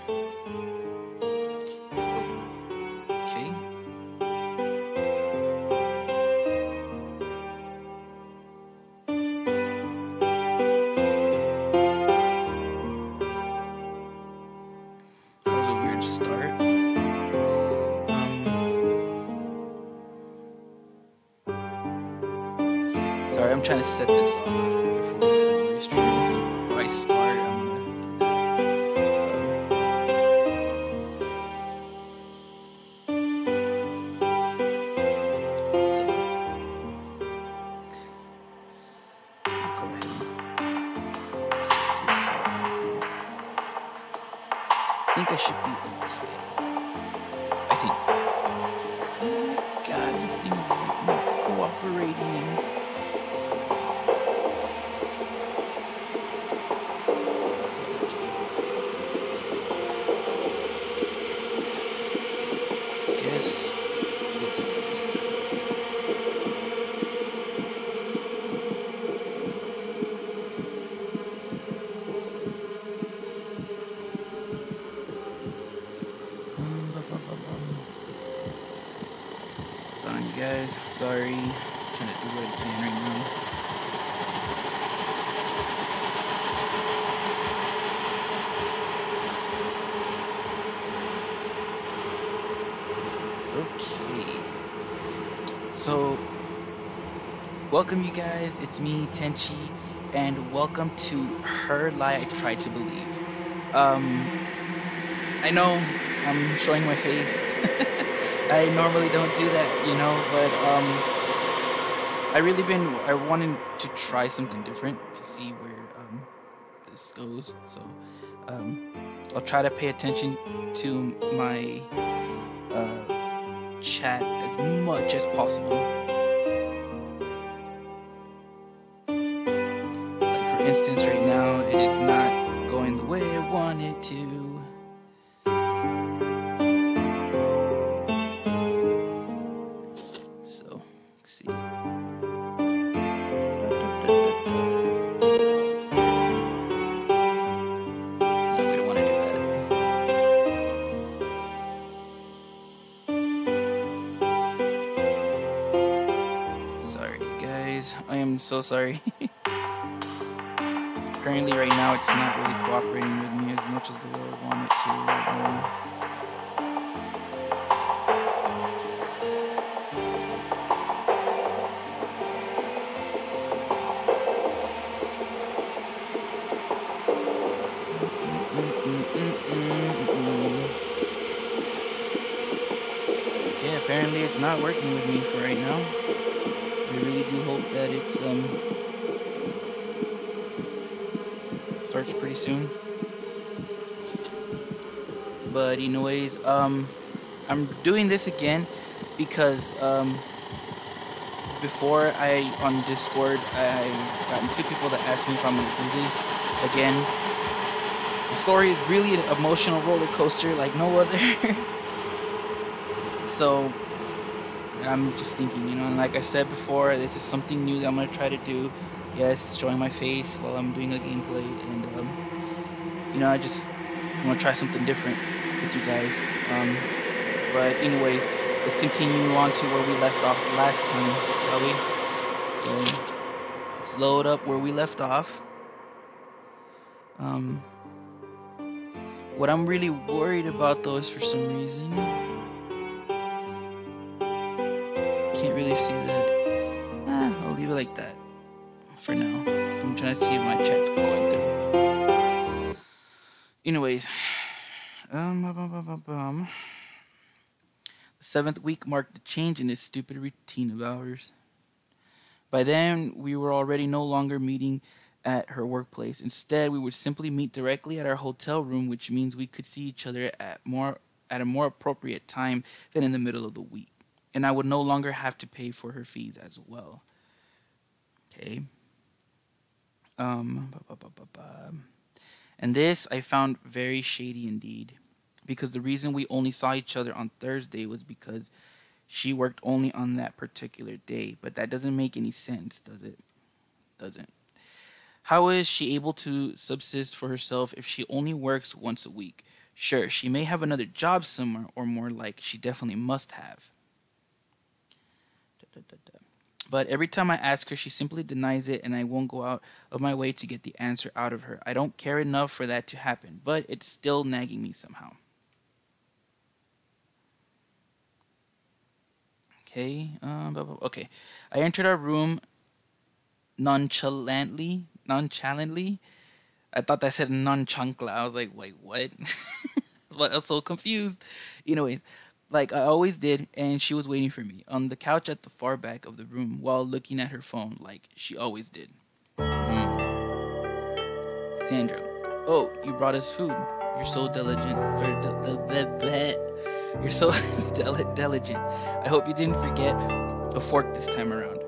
Okay. That was a weird start. Sorry, I'm trying to set this all out before because I'm restreaming. So before I start, I'm gonna do that. So I'll go ahead and set this up. I think I should be okay. I think. God, this thing is like not cooperating. So guess we'll do this now. Hold on, you guys. Sorry. I'm trying to do what I can right now. Okay. So, welcome you guys. It's me, Tenchi, and welcome to Her Lie I Tried to Believe. I know I'm showing my face. I normally don't do that, you know, but I wanted to try something different to see where this goes. So I'll try to pay attention to my chat as much as possible. Like for instance, right now it is not going the way I want it to. So let's see. No, we don't want to do that. Sorry, guys. I am so sorry. Apparently, right now it's not really cooperating with me as much as the way I want it to right now. Okay, apparently it's not working with me for right now. I really do hope that it starts pretty soon. But anyways, I'm doing this again because before on Discord I gotten 2 people that asked me if I'm gonna do this again. The story is really an emotional roller coaster like no other. So I'm just thinking, you know, and like I said before, this is something new that I'm gonna try to do. Yes, showing my face while I'm doing a gameplay, and you know, I want to try something different with you guys. But anyways, let's continue on to where we left off the last time, shall we? So let's load up where we left off. What I'm really worried about though is for some reason can't really see that. I'll leave it like that for now. So I'm trying to see if my chat's going through. Anyways, the 7th week marked a change in this stupid routine of ours. By then, we were already no longer meeting at her workplace. Instead, we would simply meet directly at our hotel room, which means we could see each other at a more appropriate time than in the middle of the week. And I would no longer have to pay for her fees as well. Okay. And this I found very shady indeed, because the reason we only saw each other on Thursday was because she worked only on that particular day. But that doesn't make any sense, does it? Doesn't. How is she able to subsist for herself if she only works once a week? Sure, she may have another job somewhere, or more like she definitely must have. But every time I ask her, she simply denies it, and I won't go out of my way to get the answer out of her. I don't care enough for that to happen, but it's still nagging me somehow. Okay, okay. I entered our room nonchalantly. I thought that said nonchancla. I was like, wait, what? But I was so confused. Anyways, like I always did, and she was waiting for me on the couch at the far back of the room while looking at her phone, like she always did. Sandra, oh, you brought us food. You're so diligent. You're so diligent. I hope you didn't forget a fork this time around.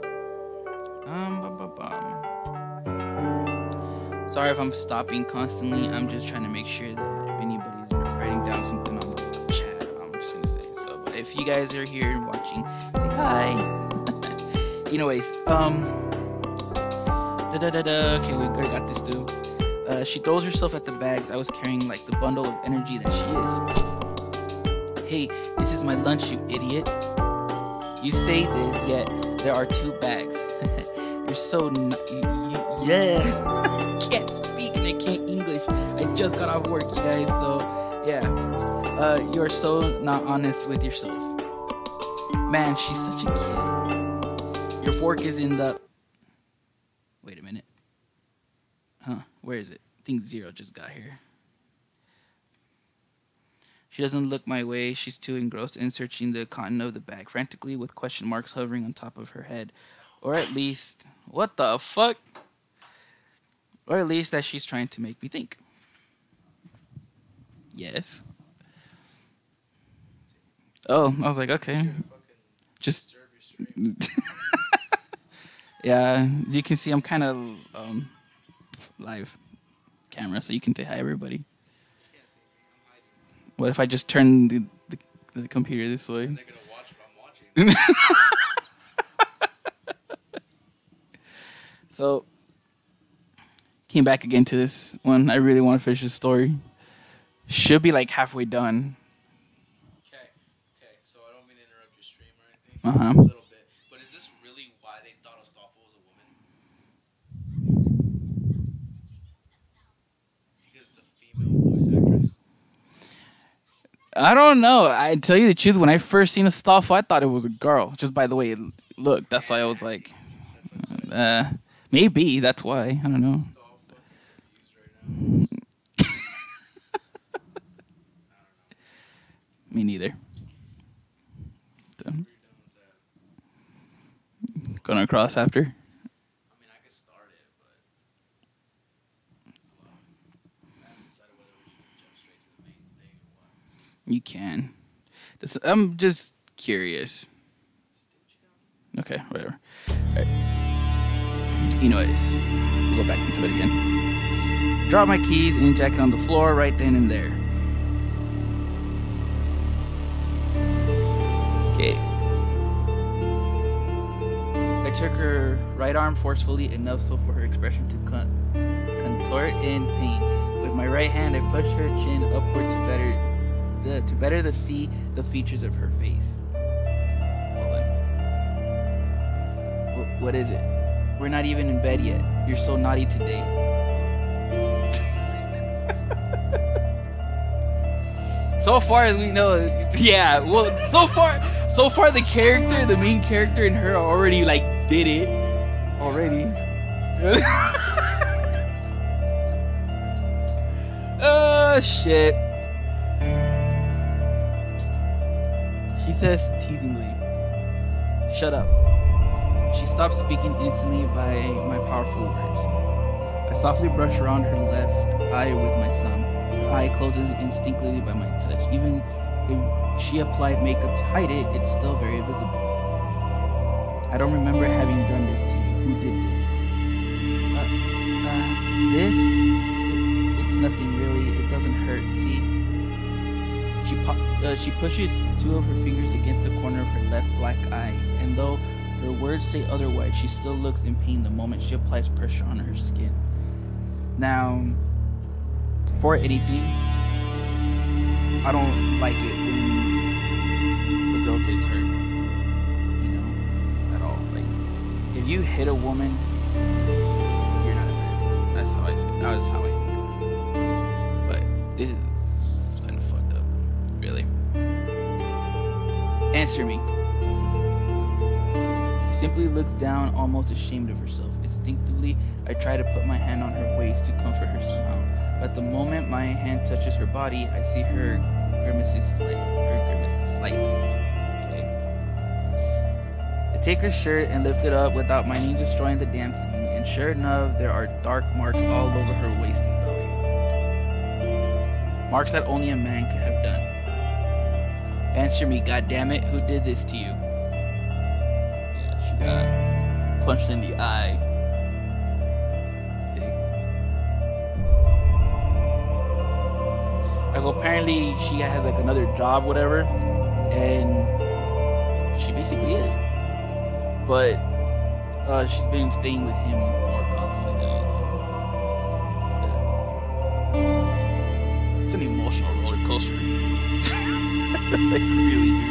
Sorry if I'm stopping constantly. I'm just trying to make sure that if anybody's writing down something on the chat, I'm just gonna say so. But if you guys are here and watching, say hi. Anyways, okay, we already got this too. She throws herself at the bags I was carrying like the bundle of energy that she is. Hey, this is my lunch, you idiot. You say this, yet there are 2 bags. You're so yeah. Can't speak and I can't English. I just got off work, you guys, so yeah. You're so not honest with yourself. Man, she's such a kid. Your fork is in the... Wait a minute. Huh, where is it? I think 0 just got here. She doesn't look my way. She's too engrossed in searching the content of the bag frantically with question marks hovering on top of her head. Or at least... What the fuck? Or at least that she's trying to make me think. Yes. Oh, I was like, okay. Just... Yeah, as you can see, I'm kind of live camera, so you can say hi, everybody. What if I just turn the computer this way? And they're gonna watch what I'm watching. So, came back again to this one. I really want to finish the story. Should be like halfway done. Okay. So I don't mean to interrupt your stream or anything. A little bit. But is this really why they thought Astolfo was a woman? Because it's a female voice actress? I don't know. I tell you the truth, when I first seen Astolfo, I thought it was a girl. Just by the way it looked. That's why I was like, maybe that's why. I don't know. Me neither. Going across after. I mean, I could start it, but it's slow. I haven't decided whether we should jump straight to the main thing or what. You can. I'm just curious. Okay, whatever. All right. Anyways, we'll go back into it again. Drop my keys and jacket on the floor right then and there. Okay. I took her right arm forcefully enough so for her expression to contort in pain. With my right hand, I pushed her chin upward to better see the features of her face. Hold on. What is it? We're not even in bed yet. You're so naughty today. So far as we know, yeah. Well, so far the main character and her already like did it already. Oh shit. She says teasingly, "Shut up." She stopped speaking instantly by my powerful words. I softly brushed around her left eye with my thumb. Her eye closes instinctively by my touch. Even if she applied makeup to hide it, it's still very visible. I don't remember having done this to you. Who did this? It's nothing really. It doesn't hurt. See? She pushes 2 of her fingers against the corner of her left black eye, and though her words say otherwise, she still looks in pain the moment she applies pressure on her skin. Now, before anything, I don't like it when the girl gets hurt, at all. Like, if you hit a woman, you're not a man. That's how I think. That's how I think of it. But this is kind of fucked up, really. Answer me. She simply looks down, almost ashamed of herself. Instinctively, I try to put my hand on her waist to comfort her somehow. But the moment my hand touches her body, I see her grimaces slightly. Okay. I take her shirt and lift it up without minding destroying the damn thing, and sure enough, there are dark marks all over her waist and belly. Marks that only a man could have done. Answer me, goddammit, who did this to you? Yeah, she got punched in the eye. Like, apparently she has like another job, whatever, and she basically is. But she's been staying with him more constantly than anything. It's an emotional roller coaster. Like, really, dude.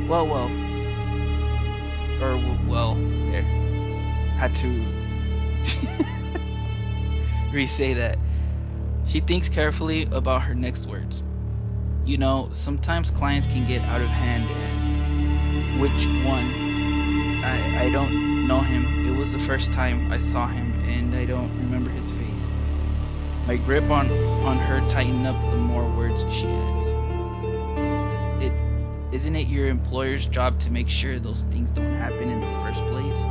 Well, there. Had to re-say that. She thinks carefully about her next words. Sometimes clients can get out of hand, and which one? I don't know him. It was the first time I saw him, and I don't remember his face. My grip on her tightened up the more words she adds. Isn't it your employer's job to make sure those things don't happen in the first place?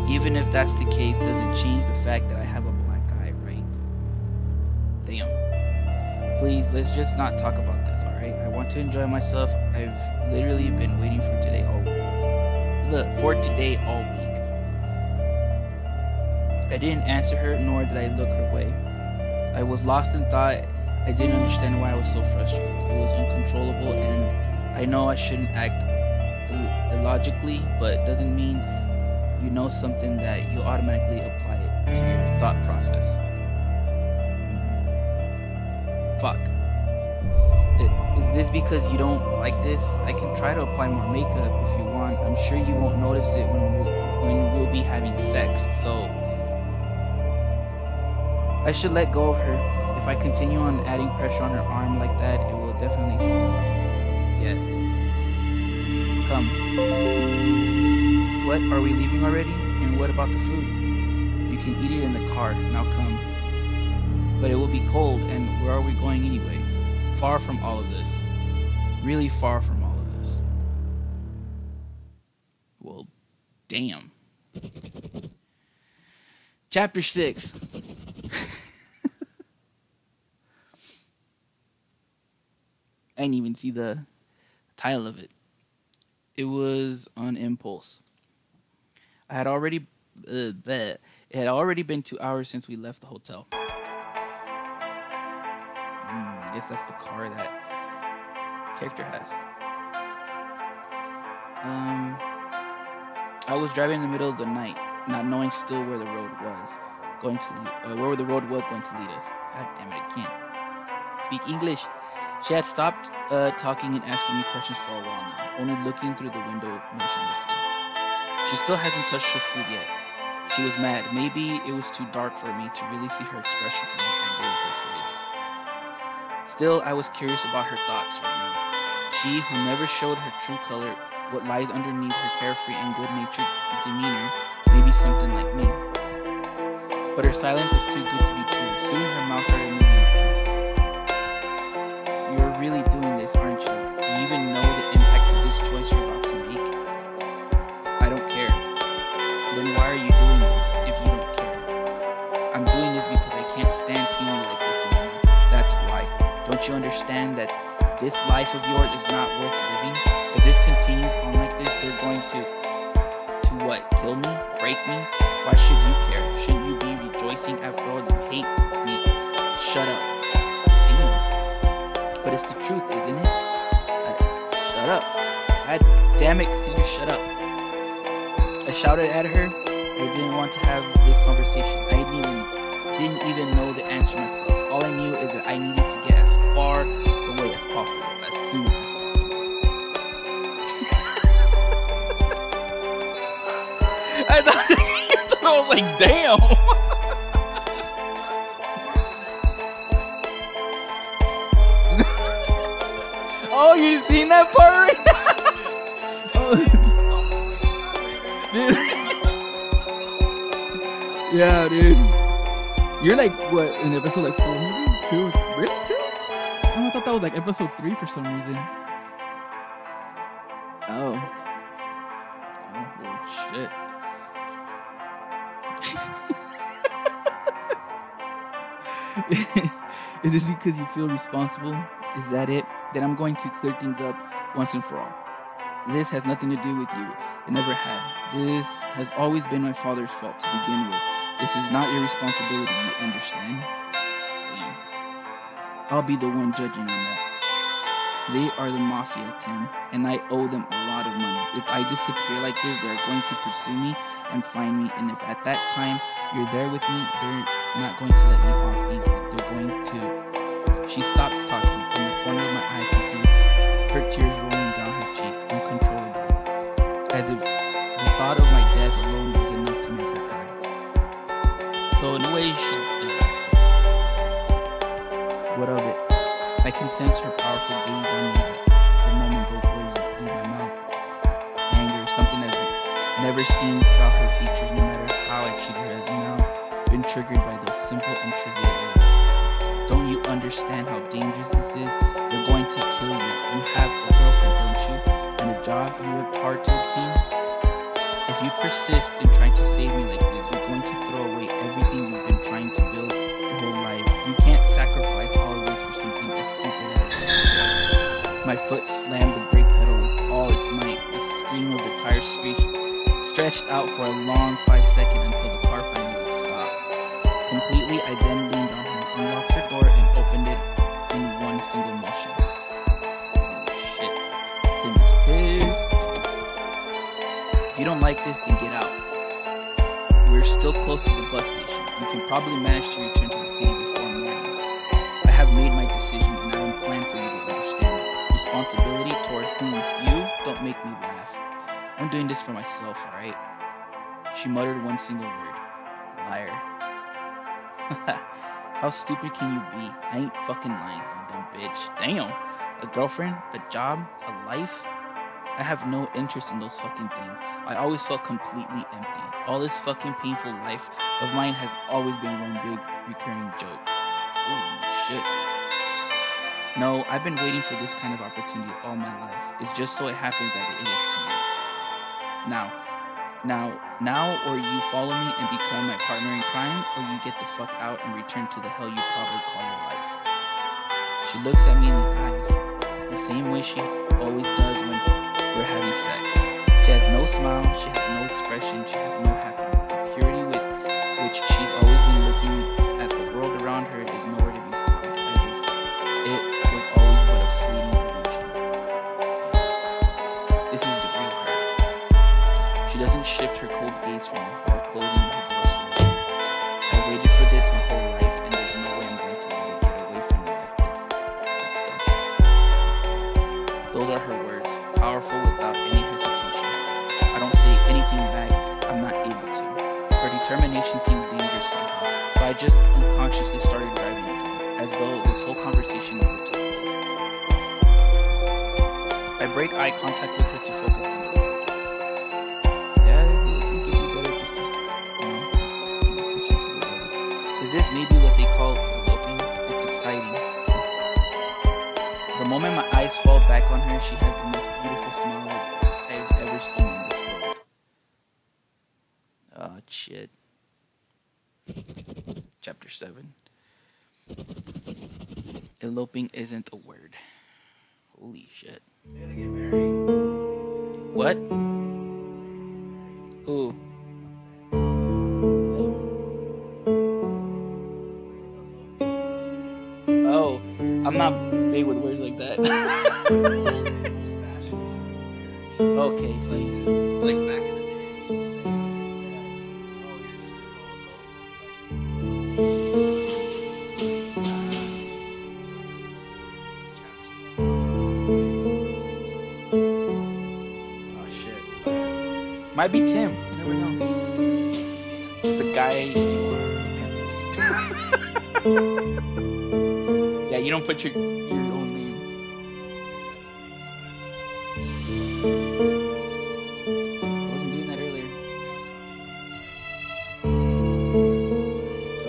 Even if that's the case, doesn't change the fact that I have a black eye, right? Damn. Please, let's just not talk about this, alright? I want to enjoy myself. I've literally been waiting for today all week. I didn't answer her, nor did I look her way. I was lost in thought. I didn't understand why I was so frustrated. It was uncontrollable, and I know I shouldn't act illogically, but doesn't mean you know something that you automatically apply it to your thought process. Fuck. Is this because you don't like this? I can try to apply more makeup if you want. I'm sure you won't notice it when we'll be having sex, so I should let go of her. If I continue on adding pressure on her arm like that, it will definitely swell up. Yeah. Come. What? Are we leaving already? And what about the food? You can eat it in the car. Now come. But it will be cold, and where are we going anyway? Far from all of this. Really far from all of this. Well, damn. Chapter 6. I didn't even see the title of it. It was on impulse. It had already been 2 hours since we left the hotel. I guess that's the car that character has. I was driving in the middle of the night, not knowing still where the road was going to lead us. God damn it, I can't speak English. She had stopped talking and asking me questions for a while now, only looking through the window motionlessly. She still hasn't touched her food yet. She was mad. Maybe it was too dark for me to really see her expression from the angle of her face. Still, I was curious about her thoughts right now. She, who never showed her true color, what lies underneath her carefree and good-natured demeanor, may be something like me. But her silence was too good to be true. Soon her mouth started moving. You're really doing this, aren't you? Do you even know the impact of this choice you're about to make? I don't care. Then why are you doing this if you don't care? I'm doing this because I can't stand seeing you like this anymore. That's why. Don't you understand that this life of yours is not worth living? If this continues on like this, they're going to what? Kill me? Break me? Why should you care? Shouldn't you be rejoicing after all you hate me? Shut up. Damn. But it's the truth, isn't it? Shut up. God damn it, Caesar, shut up. I shouted at her. I didn't want to have this conversation. I didn't even know the answer myself. All I like, damn. Oh, you seen that part right now? Dude. Yeah, dude. You're like, what, in episode like 4, maybe? 2? Really? 2? Oh, I thought that was like episode 3 for some reason. Oh. Oh, shit. Is this because you feel responsible? Is that it? Then I'm going to clear things up once and for all. This has nothing to do with you. It never had. This has always been my father's fault to begin with. This is not your responsibility, you understand? Damn. I'll be the one judging on that. They are the mafia, Tim, and I owe them a lot of money. If I disappear like this, they're going to pursue me and find me, and if at that time you're there with me, they're not going to let you off easily. They're going to... She stops talking. In the corner of my eye, I can see her tears rolling down her cheek uncontrollably, as if the thought of my death alone was enough to make her cry. So in a way, she does. What of it? I can sense her powerful gaze on me the moment those words leave my mouth. Anger, something I've never seen throughout her features, no matter how I treat her, has now been triggered by those simple and trivial words. Don't you understand how dangerous this is? They're going to kill you. You have a girlfriend, don't you? And a job you worked hard to obtain? If you persist in trying to save me like this, you're going to throw away everything you've been trying to build your whole life. You can't sacrifice all of this for something as stupid as this. My foot slammed the brake pedal with all its might. The scream of the tire stretched out for a long 5 seconds until the car finally stopped. Completely, I then leaned on her, unlocked her door, and opened it in one single motion. Oh shit. Tim is pissed. If you don't like this, then get out. We're still close to the bus station. You can probably manage to return to the city before morning. I have made my decision, and I don't plan for you to understand it. Responsibility toward whom? You? Don't make me laugh. I'm doing this for myself, alright? She muttered one single word. Liar. How stupid can you be? I ain't fucking lying, you dumb bitch. Damn. A girlfriend? A job? A life? I have no interest in those fucking things. I always felt completely empty. All this fucking painful life of mine has always been one big recurring joke. Holy shit. No, I've been waiting for this kind of opportunity all my life. It's just so it happens that it is tonight. Now, or you follow me and become my partner in crime, or you get the fuck out and return to the hell you probably call your life. She looks at me in the eyes, the same way she always does when we're having sex. She has no smile, she has no expression, she has no happiness. The purity with which she's always been looking at the world around her is nowhere to be found, as if it was always but a fleeting illusion. This is the real her. She doesn't shift her cold gaze from me while closing her doors for me. I waited for this my whole life, and there's no way I'm going to let it get away from me like this. Let's go. Those are her words, powerful without any hesitation. I don't say anything back, I'm not able to. Her determination seems dangerous somehow, so I just unconsciously started driving again, as though this whole conversation never took place. I break eye contact with her to focus on her. This may be what they call eloping. It's exciting. The moment my eyes fall back on her, she has the most beautiful smile I've ever seen in this world. Oh, shit. Chapter 7. Eloping isn't a word. Holy shit. They're gonna get married. What? Who? Oh, I'm not big with words like that. Okay, so Like back in the day, they used to say, oh, you're just gonna go oh shit. Might be Tim. You never know. The guy you are, apparently. Yeah, you don't put your own name. I wasn't doing that earlier.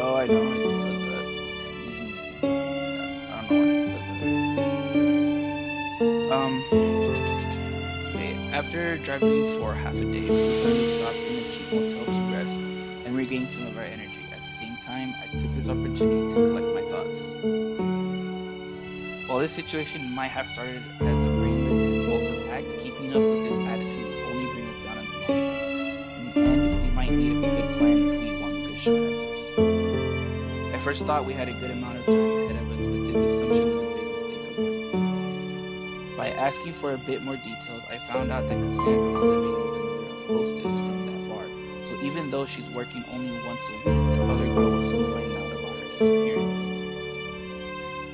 Oh, I know. It does that. I don't know why it does that. After driving for half a day, we finally stopped in a cheap motel to rest and regain some of our energy. At the same time, I took this opportunity to collect my thoughts. While this situation might have started as a brainless and impulsive act, keeping up with this attitude will only bring us down in the long run. In the end, we might need a good plan if we want a good shot at this. I first thought we had a good amount of time ahead of us, but this assumption was a big mistake of mine. By asking for a bit more details, I found out that Cassandra was living with another hostess from that bar. So even though she's working only once a week, the other girl will soon find out about her disappearance.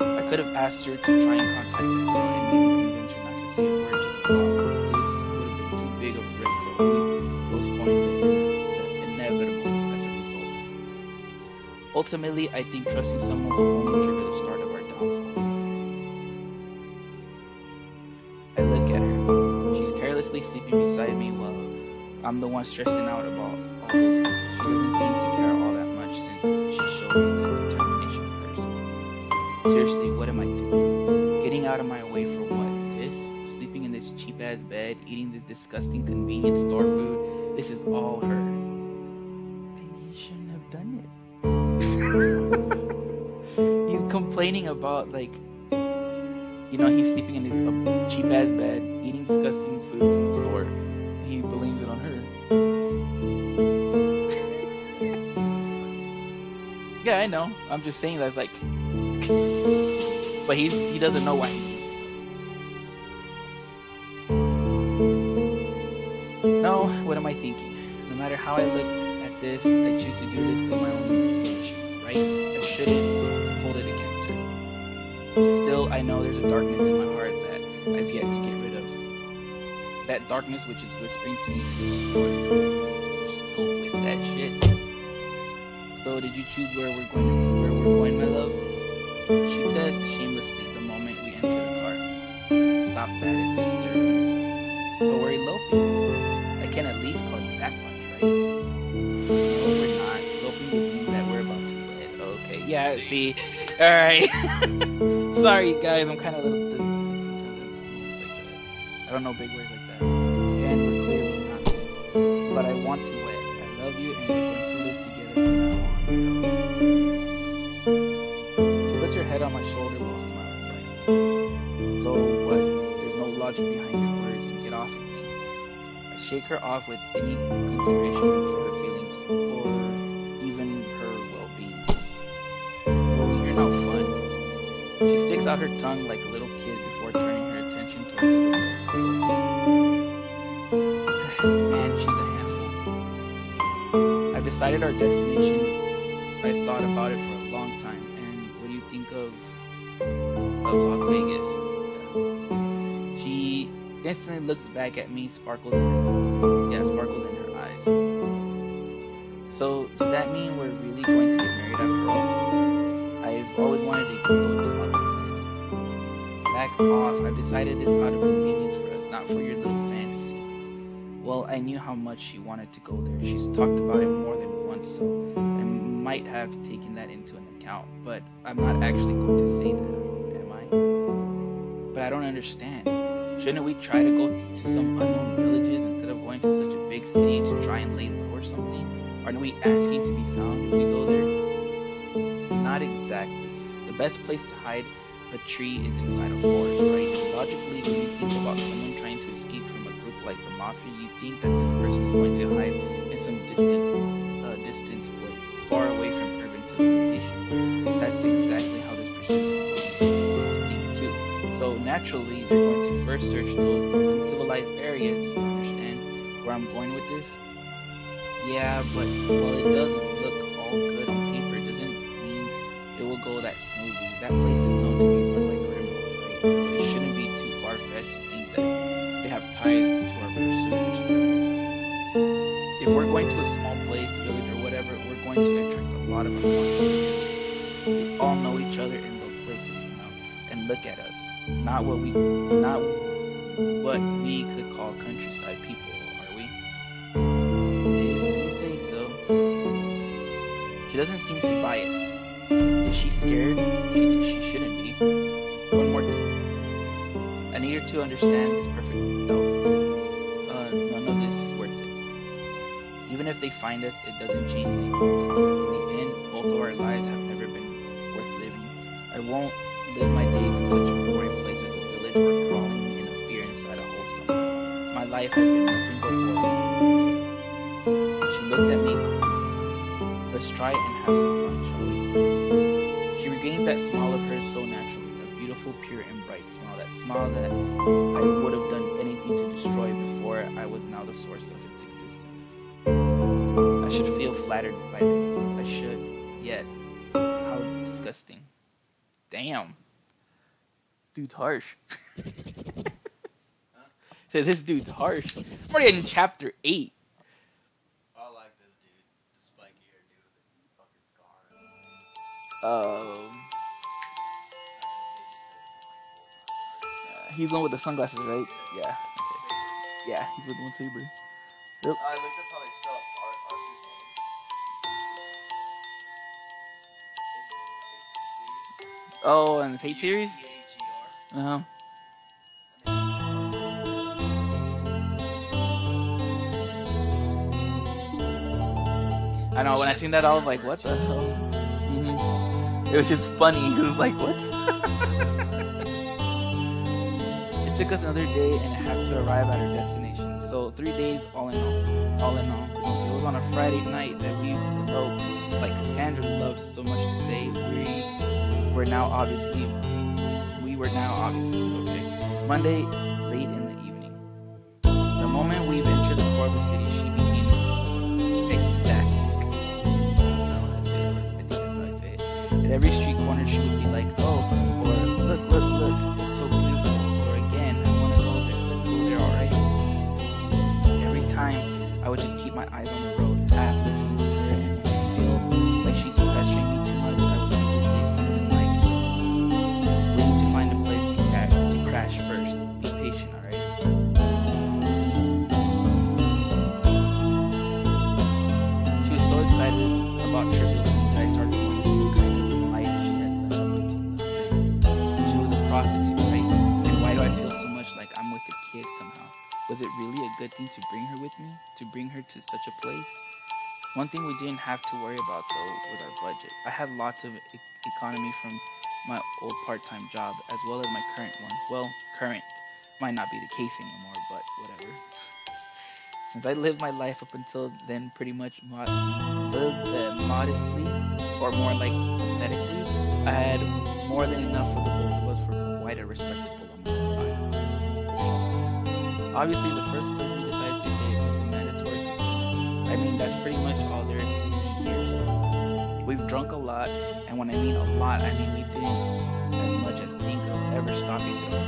I could have asked her to try and contact the girl and maybe convince her not to say a word to the boss, but this would have been too big of a risk for only postponing the inevitable as a result. Ultimately, I think trusting someone will only trigger the start of our downfall. I look at her. She's carelessly sleeping beside me while I'm the one stressing out about all those things. She doesn't seem to care all that much since she showed me the determination of hers. Seriously, what am I doing? Getting out of my way for what? This? Sleeping in this cheap-ass bed? Eating this disgusting convenience store food? This is all her. Then you shouldn't have done it. He's complaining about, like, he's sleeping in a cheap-ass bed, eating disgusting food from the store. And he blames it on her. Yeah, I know. I'm just saying that's like... But he doesn't know why he did it. No, what am I thinking? No matter how I look at this, I choose to do this in my own imagination, right? I shouldn't hold it against her. Still, I know there's a darkness in my heart that I've yet to get rid of. That darkness which is whispering to me to destroy her. Still with that shit. So did you choose where we're going, my love? She says shamelessly the moment we enter the car. Stop that, it's disturbing. But we're eloping. I can at least call you that much, right? No, we're not. Eloping would mean that we're about to wed. Okay, yeah, see. Alright. Sorry, guys, I'm kind of a little bit like that. I don't know big words like that. And we're clearly not. But I want to wed. I love you, and we're going to live together from now on. She puts her head on my shoulder while smiling brightly. So what? There's no logic behind your words, and get off of me. I shake her off with any consideration for her feelings or even her well-being. Well, you're no fun. She sticks out her tongue like a little kid before turning her attention toward the window. So man, she's a handful. I've decided our destination. I've thought about it for a long time. And what do you think of Las Vegas? She instantly looks back at me, sparkles in her eyes. So does that mean we're really going to get married after all? I've always wanted to go to Las Vegas. Back off. I've decided this out of convenience for us, not for your little fantasy. Well, I knew how much she wanted to go there. She's talked about it more than once, so I might have taken that into an account, but I'm not actually going to say that, am I? But I don't understand. Shouldn't we try to go to some unknown villages instead of going to such a big city to try and lay low or something? Aren't we asking to be found when we go there? Not exactly. The best place to hide a tree is inside a forest, right? Logically, when you think about someone trying to escape from a group like the Mafia, you think that this person is going to hide in some distant place, far away from urban civilization. That's exactly how this person is going to think too. So naturally, they're going to first search those uncivilized areas. You understand where I'm going with this? Yeah, but while it does look all good on paper, it doesn't mean it will go that smoothly. That place is known to be run by criminals, right? So it shouldn't be too far-fetched to think that they have ties to our pursuers. If we're going to a small place, village, or whatever, we're going lot of uncomfortable tension. We all know each other in those places, you know. And look at us. Not what we could call countryside people, are we? If you say so. She doesn't seem to buy it. Is she scared? She shouldn't be. One more thing. I need her to understand this perfectly else. None of this is worth it. Even if they find us, it doesn't change anything. In the end, both of our lives have never been worth living. I won't live my days in such a boring place as a village or crawling in a fear inside a wholesome. My life has been nothing but boring. She looked at me clueless. Let's try it and have some fun, shall we? She regains that smile of hers so naturally, a beautiful, pure, and bright smile. That smile that I would have done anything to destroy before I was now the source of its existence. I should feel flattered by this. I should. Yet, how disgusting. Damn. This dude's harsh. This dude's harsh. I'm already in chapter 8. I like this dude. The spiky hair dude with the fucking scar on his face. He's the one with the sunglasses, right? Yeah. Okay. Yeah, he's with one saber. Yep. I looked up how they spell Arthur's name. Oh, and the Fate series? T-A-G-R. Uh-huh. I know, when I seen that, I was like, what the hell? It was just funny. It was like, what? It took us another day and a half to arrive at our destination. So 3 days all in all. Since it was on a Friday night that we eloped, like Cassandra loved so much to say, we were now obviously, okay. Monday, late in the evening. The moment we've entered the core of the city, she became ecstatic. I think that's how I say it. At every street corner, she would be like, oh, or look, it's so beautiful. Or again, I want to go there, let's go there, alright? Every time, I would just keep my eyes on the road, half listening to her, and when I feel like she's pressuring me too much, I would simply say something like, we need to find a place to crash first. Be patient, alright? She was so excited about trivial things that I started wondering what kind of life she had led up until now. She was a prostitute, right? And why do I feel so much like I'm with a kid somehow? Was it really a good thing to bring her with me? To bring her to such a place? One thing we didn't have to worry about though was our budget. I had lots of economy from my old part-time job as well as my current one. Well, current might not be the case anymore, but whatever. Since I lived my life up until then pretty much modestly, or more like pathetically, I had more than enough for the both of us for quite a respectable amount of time. Obviously, the first place we decided to hit was the mandatory casino. I mean, that's pretty much all there is to see here, so we've drunk a lot, and when I mean a lot, I mean we didn't as much as think of ever stopping there.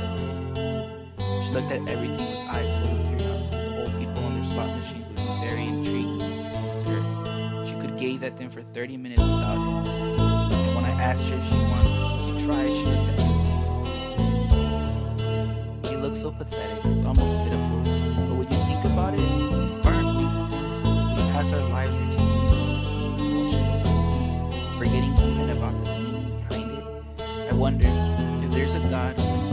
She looked at everything with eyes full of curiosity. The old people on their slot machines was very intriguing to her. She could gaze at them for 30 minutes without it. And when I asked her if she wanted to try, she looked at me with smile and said, "You look so pathetic. It's almost pitiful. But when you think about it, aren't we the same? We pass our lives routinely doing the same emotions and things, forgetting even about the meaning behind it. I wonder if there's a God when you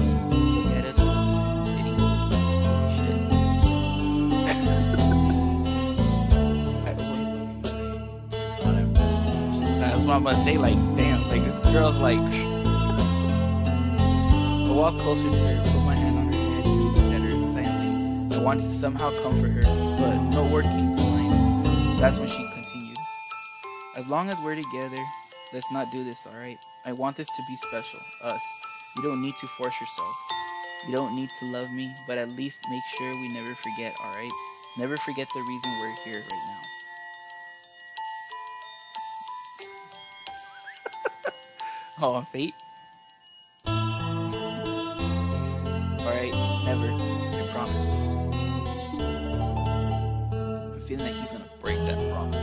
look at us with the same pity. Shit." That's what I'm about to say. Like, damn, like this girl's like. I walked closer to her, put my hand on her head, and looked at her silently. I wanted to somehow comfort her, but no word came to mind. That's when she continued. As long as we're together, let's not do this, alright? I want this to be special, us. You don't need to force yourself. You don't need to love me, but at least make sure we never forget, alright? Never forget the reason we're here right now. Oh, on Fate? Alright, never. I promise. I'm feeling like he's gonna break that promise.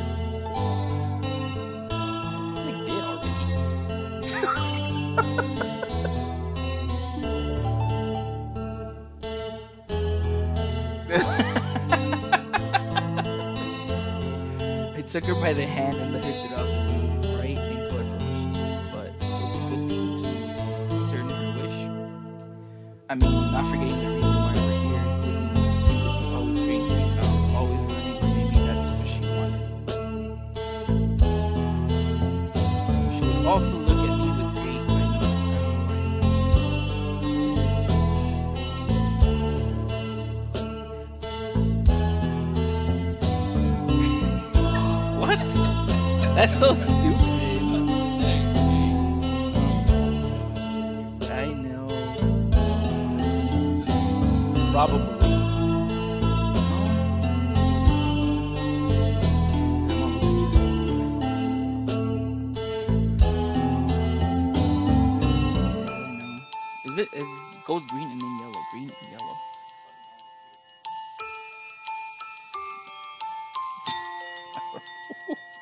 I took her by the hand and let her get off the bright and colorful machines, but it was a good thing to discern her wish. I mean, not forgetting the reason why we're here. It would be always great to be found, always running, or maybe that's what she wanted. She would also look at me with great, What? That's so stupid. I know. Probably. It goes green and then yellow. Green and yellow.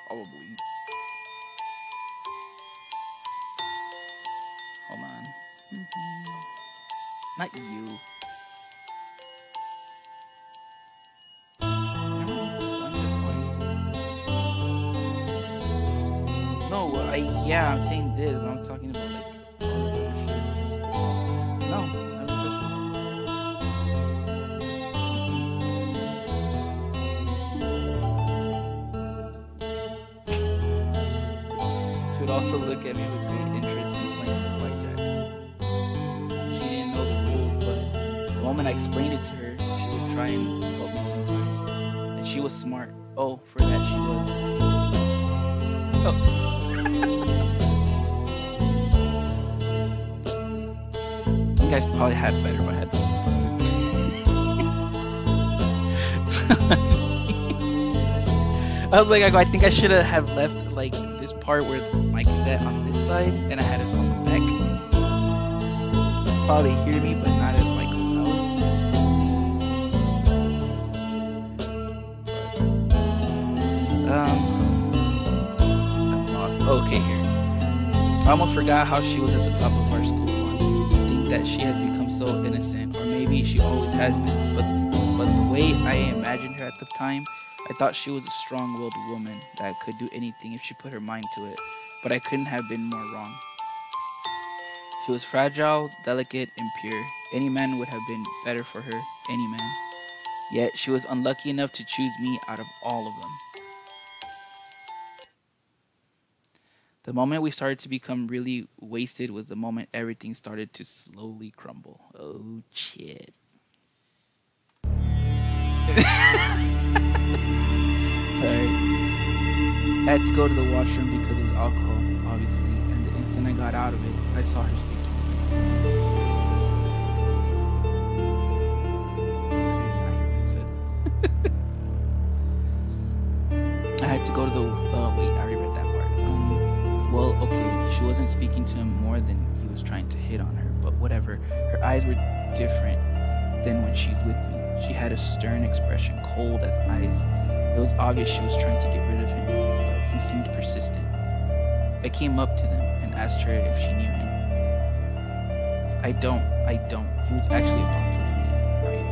Probably. Hold on. Not you. No, yeah, I'm saying this, but I'm talking about like no, not She would also look at me with great interest in playing blackjack. She didn't know the rules, but the moment I explained it to her, she would try and help me sometimes. And she was smart. Oh, for that she was. Oh. You guys probably had better if I had I was like, I think I should have left like this part where the mic is at on this side, and I had it on the back. Probably hear me, but not as like loud. I'm lost. Oh, okay, here. I almost forgot how she was at the top of our school once. To think that she has become so innocent, or maybe she always has been. But the way I imagined her at the time, I thought she was a strong-willed woman that could do anything if she put her mind to it, but I couldn't have been more wrong. She was fragile, delicate, and pure. Any man would have been better for her, any man. Yet she was unlucky enough to choose me out of all of them. The moment we started to become really wasted was the moment everything started to slowly crumble. Oh, shit. Sorry. I had to go to the washroom because of the alcohol, obviously, and the instant I got out of it, I saw her speaking with me. I did not hear what he said. I had to go to the... wait, I already read that part. Well, okay, she wasn't speaking to him more than he was trying to hit on her, but whatever. Her eyes were different than when she's with me. She had a stern expression, cold as ice. It was obvious she was trying to get rid of him, but he seemed persistent. I came up to them and asked her if she knew him. I don't. He was actually about to leave, right?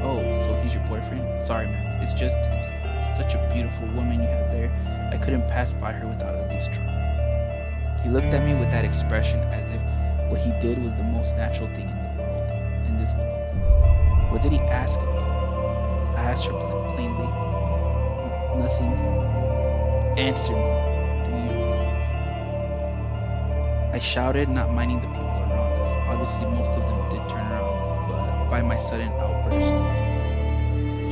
Oh, so he's your boyfriend? Sorry, man. It's such a beautiful woman you have there. I couldn't pass by her without at least trying. He looked at me with that expression as if what he did was the most natural thing in this world. What did he ask of me? I asked her plainly. Nothing. Answer me. Do you? I shouted, not minding the people around us. Obviously, most of them did turn around, but by my sudden outburst,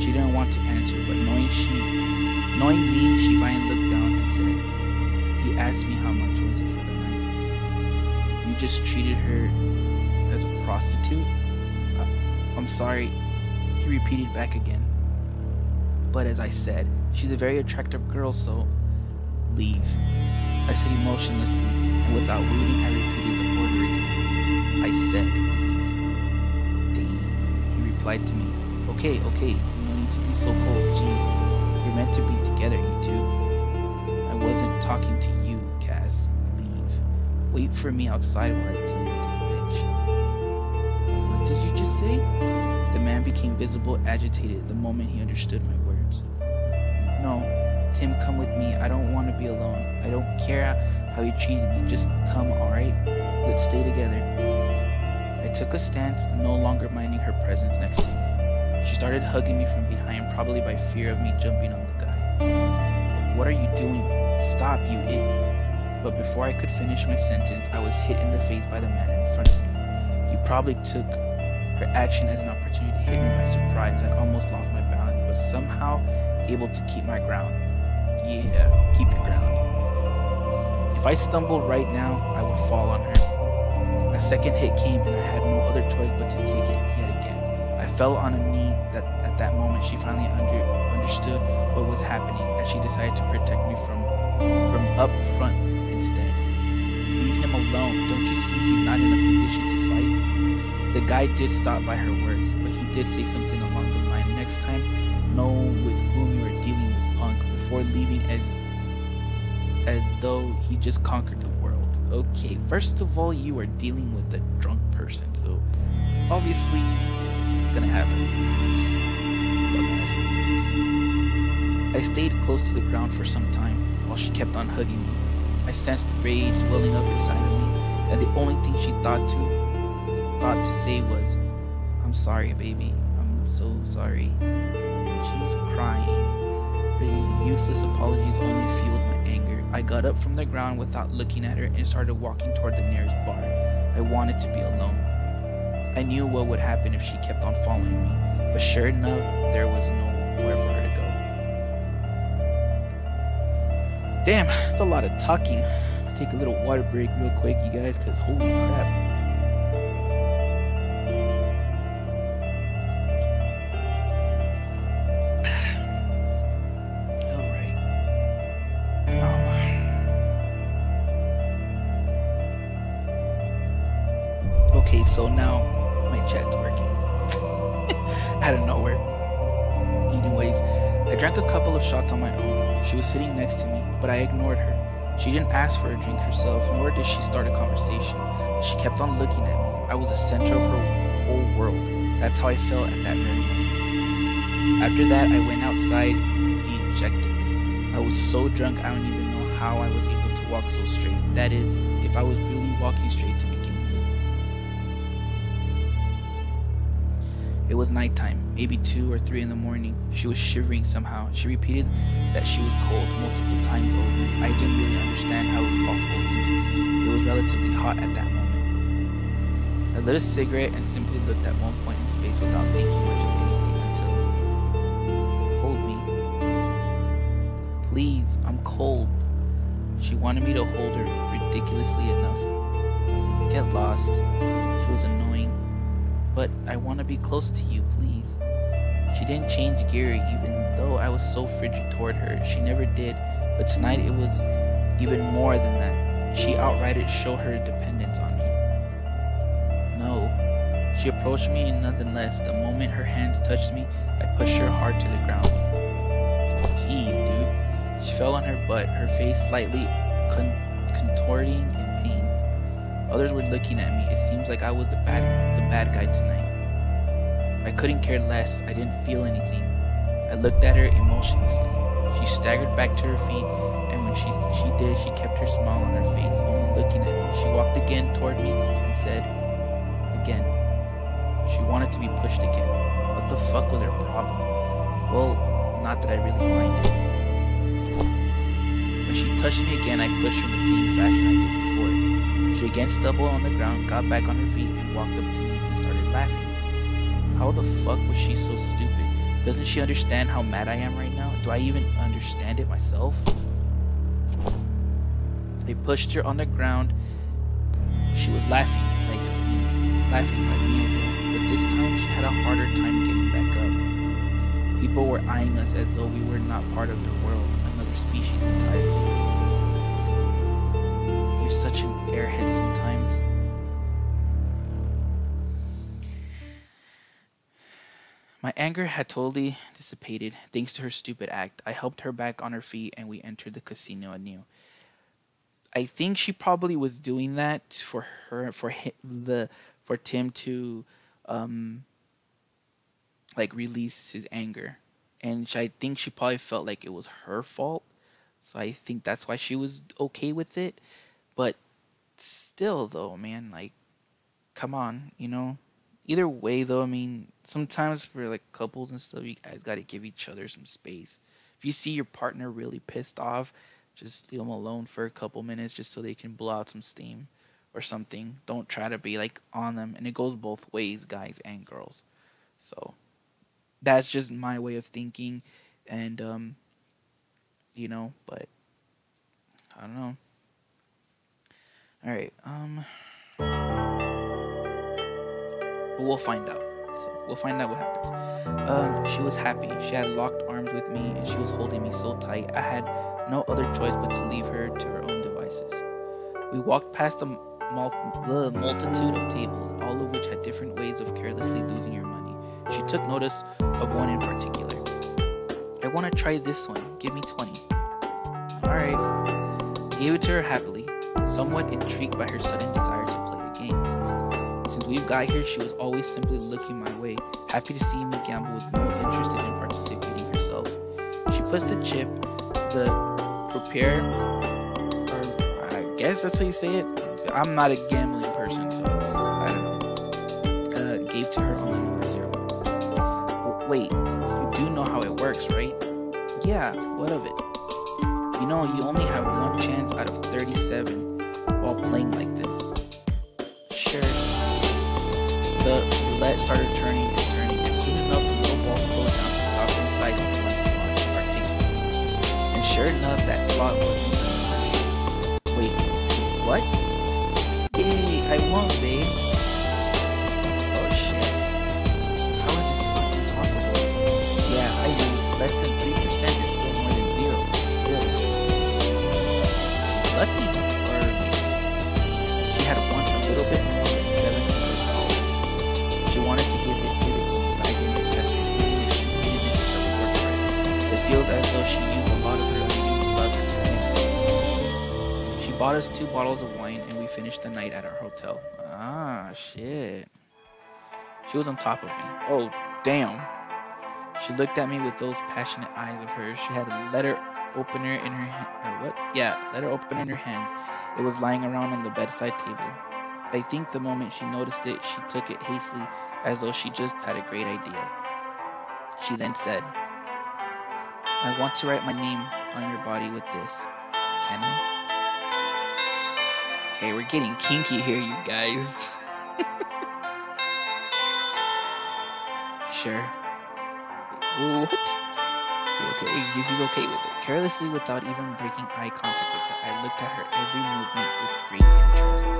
she didn't want to answer. But knowing me, she finally looked down and said, "He asked me how much was it for the night. You just treated her as a prostitute?" I'm sorry, he repeated back again. But as I said, she's a very attractive girl, so leave. I said emotionlessly, and without waiting, I repeated the order again. I said, leave. Damn, he replied to me. Okay, you don't need to be so cold, jeez. You're meant to be together, you two. I wasn't talking to you, Cass. Leave. Wait for me outside while I deal with this bitch. What did you just say? The man became visible, agitated the moment he understood my words. No, Tim, come with me. I don't want to be alone. I don't care how you treated me. Just come, alright? Let's stay together. I took a stance, no longer minding her presence next to me. She started hugging me from behind, probably by fear of me jumping on the guy. What are you doing? Stop, you idiot. But before I could finish my sentence, I was hit in the face by the man in front of me. He probably took her action as an opportunity to hit me by surprise. I'd almost lost my balance, but somehow able to keep my ground. Yeah, keep your ground. If I stumbled right now, I would fall on her. A second hit came and I had no other choice but to take it yet again. I fell on a knee. At that moment she finally understood what was happening, and she decided to protect me from up front instead. Leave him alone. Don't you see he's not in a position to fight? The guy did stop by her words, but he did say something along the line, next time, know with whom you are dealing with, punk, before leaving as though he just conquered the world. Okay, first of all, you are dealing with a drunk person, so obviously it's gonna happen. Dumbass. I stayed close to the ground for some time while she kept on hugging me. I sensed rage welling up inside of me, and the only thing she thought to say was, "I'm sorry, baby. I'm so sorry." She's crying. Her useless apologies only fueled my anger. I got up from the ground without looking at her and started walking toward the nearest bar. I wanted to be alone. I knew what would happen if she kept on following me, but sure enough, there was nowhere for her to go. Damn, that's a lot of talking. Take a little water break real quick, you guys, because holy crap. Okay, so now my chat's working. Out of nowhere. Anyways, I drank a couple of shots on my own. She was sitting next to me, but I ignored her. She didn't ask for a drink herself, nor did she start a conversation. She kept on looking at me. I was the center of her whole world. That's how I felt at that very moment. After that, I went outside dejectedly. I was so drunk I don't even know how I was able to walk so straight. That is, if I was really walking straight to begin with. It was nighttime, maybe 2 or 3 in the morning. She was shivering somehow. She repeated that she was cold multiple times over. I didn't really understand how it was possible since it was relatively hot at that moment. I lit a cigarette and simply looked at one point in space without thinking much of anything until... Hold me. Please, I'm cold. She wanted me to hold her ridiculously enough. Get lost. She was annoying. But I want to be close to you, please. She didn't change gear even though I was so frigid toward her. She never did, but tonight it was even more than that. She outright showed her dependence on me. No. She approached me and nothing less. The moment her hands touched me, I pushed her hard to the ground. Jeez, dude. She fell on her butt, her face slightly contorting in pain. Others were looking at me. It seems like I was the bad guy tonight. I couldn't care less. I didn't feel anything. I looked at her emotionlessly. She staggered back to her feet, and when she did, she kept her smile on her face, only looking at me. She walked again toward me and said, again. She wanted to be pushed again. What the fuck was her problem? Well, not that I really minded. When she touched me again, I pushed her in the same fashion I did before. She again stumbled on the ground, got back on her feet, and walked up to me and started laughing. How the fuck was she so stupid? Doesn't she understand how mad I am right now? Do I even understand it myself? I pushed her on the ground. She was laughing like me, I guess, but this time she had a harder time getting back up. People were eyeing us as though we were not part of their world, another species entirely. You're such an airhead sometimes. My anger had totally dissipated thanks to her stupid act. I helped her back on her feet and we entered the casino anew. I think she probably was doing that for her for for Tim to um like release his anger, and I think she probably felt like it was her fault. So I think that's why she was okay with it. But still, though, man, like, come on, you know. Either way, though, I mean, sometimes for like couples and stuff, you guys got to give each other some space. If you see your partner really pissed off, just leave them alone for a couple minutes just so they can blow out some steam or something. Don't try to be like on them. And it goes both ways, guys and girls. So that's just my way of thinking. And, but I don't know. All right. But we'll find out. So we'll find out what happens. She was happy. She had locked arms with me, and she was holding me so tight. I had no other choice but to leave her to her own devices. We walked past a multitude of tables, all of which had different ways of carelessly losing your money. She took notice of one in particular. I want to try this one. Give me 20. Alright. Gave it to her happily, somewhat intrigued by her sudden desire to play a game. Since we've got here, she was always simply looking my way, happy to see me gamble with no interest in participating herself. She puts the chip, the prepare, or I guess that's how you say it. I'm not a gambling person, so I don't know. Gave to her on the number 0. Wait, you do know how it works, right? Yeah, what of it? You know, you only have one chance out of 37 while playing like this. Sure. The roulette started turning and turning, and soon enough the little ball slowed down to stop inside of one slot in particular. And sure enough, that slot wasn't done. Wait, what? Yay, I won, babe. Oh shit. How is this fucking possible? Yeah, I know, less than 3% is still more than 0, but still. She's lucky, or maybe she had won a little bit more than $700. She wanted to give it to me, but I didn't accept it, even if she didn't necessarily work for it. It feels as though she used a lot of her new luck to win it. She bought us 2 bottles of wine, and we finished the night at our hotel. Ah, shit. She was on top of me. Oh, damn. She looked at me with those passionate eyes of hers. She had a letter opener in her hand. Or what? Yeah, letter opener in her hands. It was lying around on the bedside table. I think the moment she noticed it, she took it hastily, as though she just had a great idea. She then said, I want to write my name on your body with this. Can I? Okay, we're getting kinky here, you guys. Sure. What? Okay, he's okay with it. Carelessly, without even breaking eye contact with her, I looked at her every movement with great interest.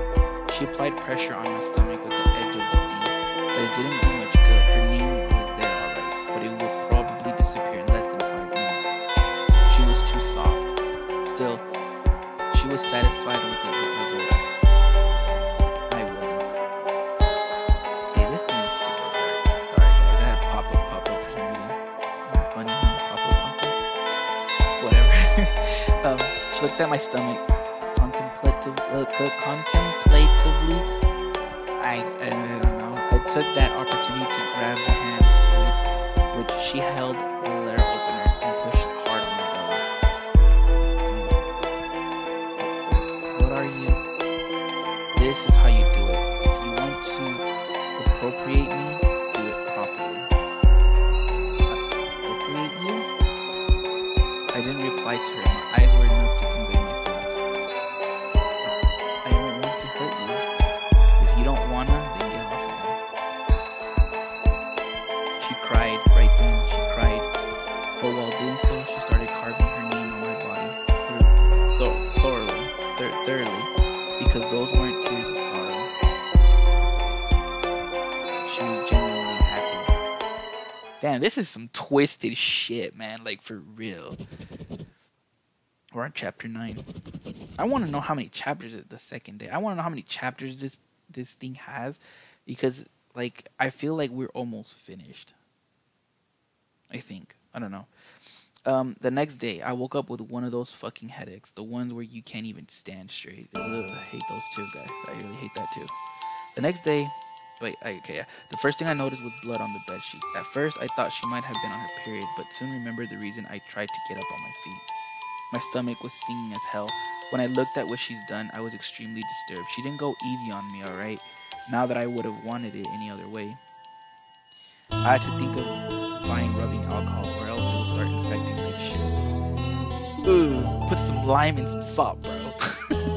She applied pressure on my stomach with the edge of the thing, but it didn't do much good. Her name was there alright, but it would probably disappear in less than 5 minutes. She was too soft. Still, she was satisfied with the result. I wasn't. Okay, this needs to go back. Sorry guys, I had a pop-up for some reason. Funny, huh? Pop-up. Whatever. She looked at my stomach contemplatively. I don't know. I took that opportunity to grab the hand with which she held the letter opener and pushed hard on my belly. What are you? This is how you do it. If you want to appropriate me, do it properly. Appropriate you? I didn't reply to her. My eyes were enough to convey my thoughts. I don't want to hurt you. If you don't wanna, then get off of me. She cried right then. She cried. But while doing so, she started carving her name on my body thoroughly, because those weren't tears of sorrow. She was genuinely happy. Damn, this is some twisted shit, man. Like, for real. We're on chapter 9. I want to know how many chapters the second day. I want to know how many chapters this thing has, because like I feel like we're almost finished. I think. I don't know. The next day, I woke up with one of those fucking headaches, the ones where you can't even stand straight. Ugh, I hate those too, guys. I really hate that too. The next day, okay, yeah. The first thing I noticed was blood on the bed sheets. At first, I thought she might have been on her period, but soon remembered the reason I tried to get up on my feet. My stomach was stinging as hell. When I looked at what she's done, I was extremely disturbed. She didn't go easy on me, alright? Now that I would have wanted it any other way. I had to think of buying rubbing alcohol or else it will start infecting like shit. Ugh, put some lime and some salt, bro.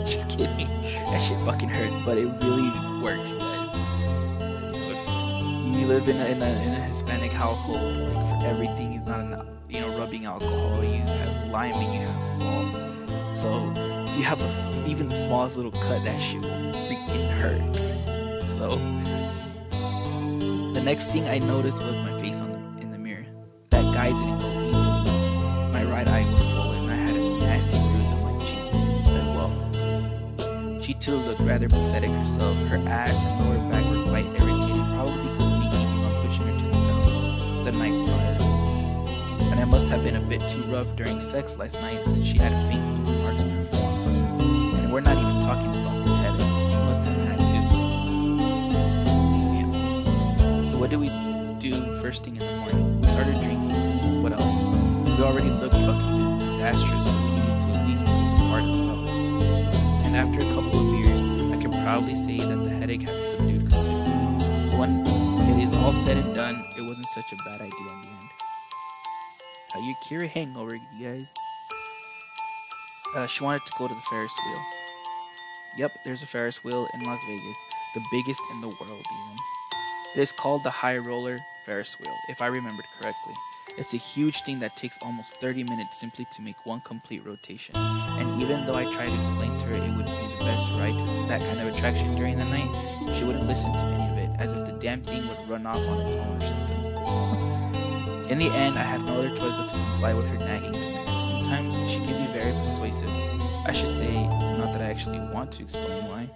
Just kidding. That shit fucking hurts, but it really works, guys. If you live in a Hispanic household, like for everything is not enough. Rubbing alcohol, you have lime and you have salt. So if you have even the smallest little cut, that shit will freaking hurt. So the next thing I noticed was my face in the mirror. That guy didn't go easy. My right eye was swollen. I had a nasty bruise on my cheek as well. She too looked rather pathetic herself. Her ass and lower back were quite irritated, probably because of me keeping on pushing her to the ground the night prior. And I must have been a bit too rough during sex last night since she had faint blue marks on her forearms. And we're not even talking about the headache. She must have had too. Damn. So what did we do first thing in the morning? We started drinking. What else? We already looked fucking disastrous, so we needed to at least play the part as well. And after a couple of beers, I can proudly say that the headache had subdued considerably. So when it is all said and done, it wasn't such a bad idea in the end. How you cure a hangover, you guys? She wanted to go to the Ferris wheel. Yep, there's a Ferris wheel in Las Vegas, the biggest in the world even. It is called the High Roller Ferris wheel, if I remembered correctly. It's a huge thing that takes almost 30 minutes simply to make one complete rotation. And even though I tried to explain to her it would be the best ride to that kind of attraction during the night, she wouldn't listen to any of it, as if the damn thing would run off on its own or something. In the end, I had no other choice but to comply with her nagging, and sometimes she can be very persuasive. I should say, not that I actually want to explain why.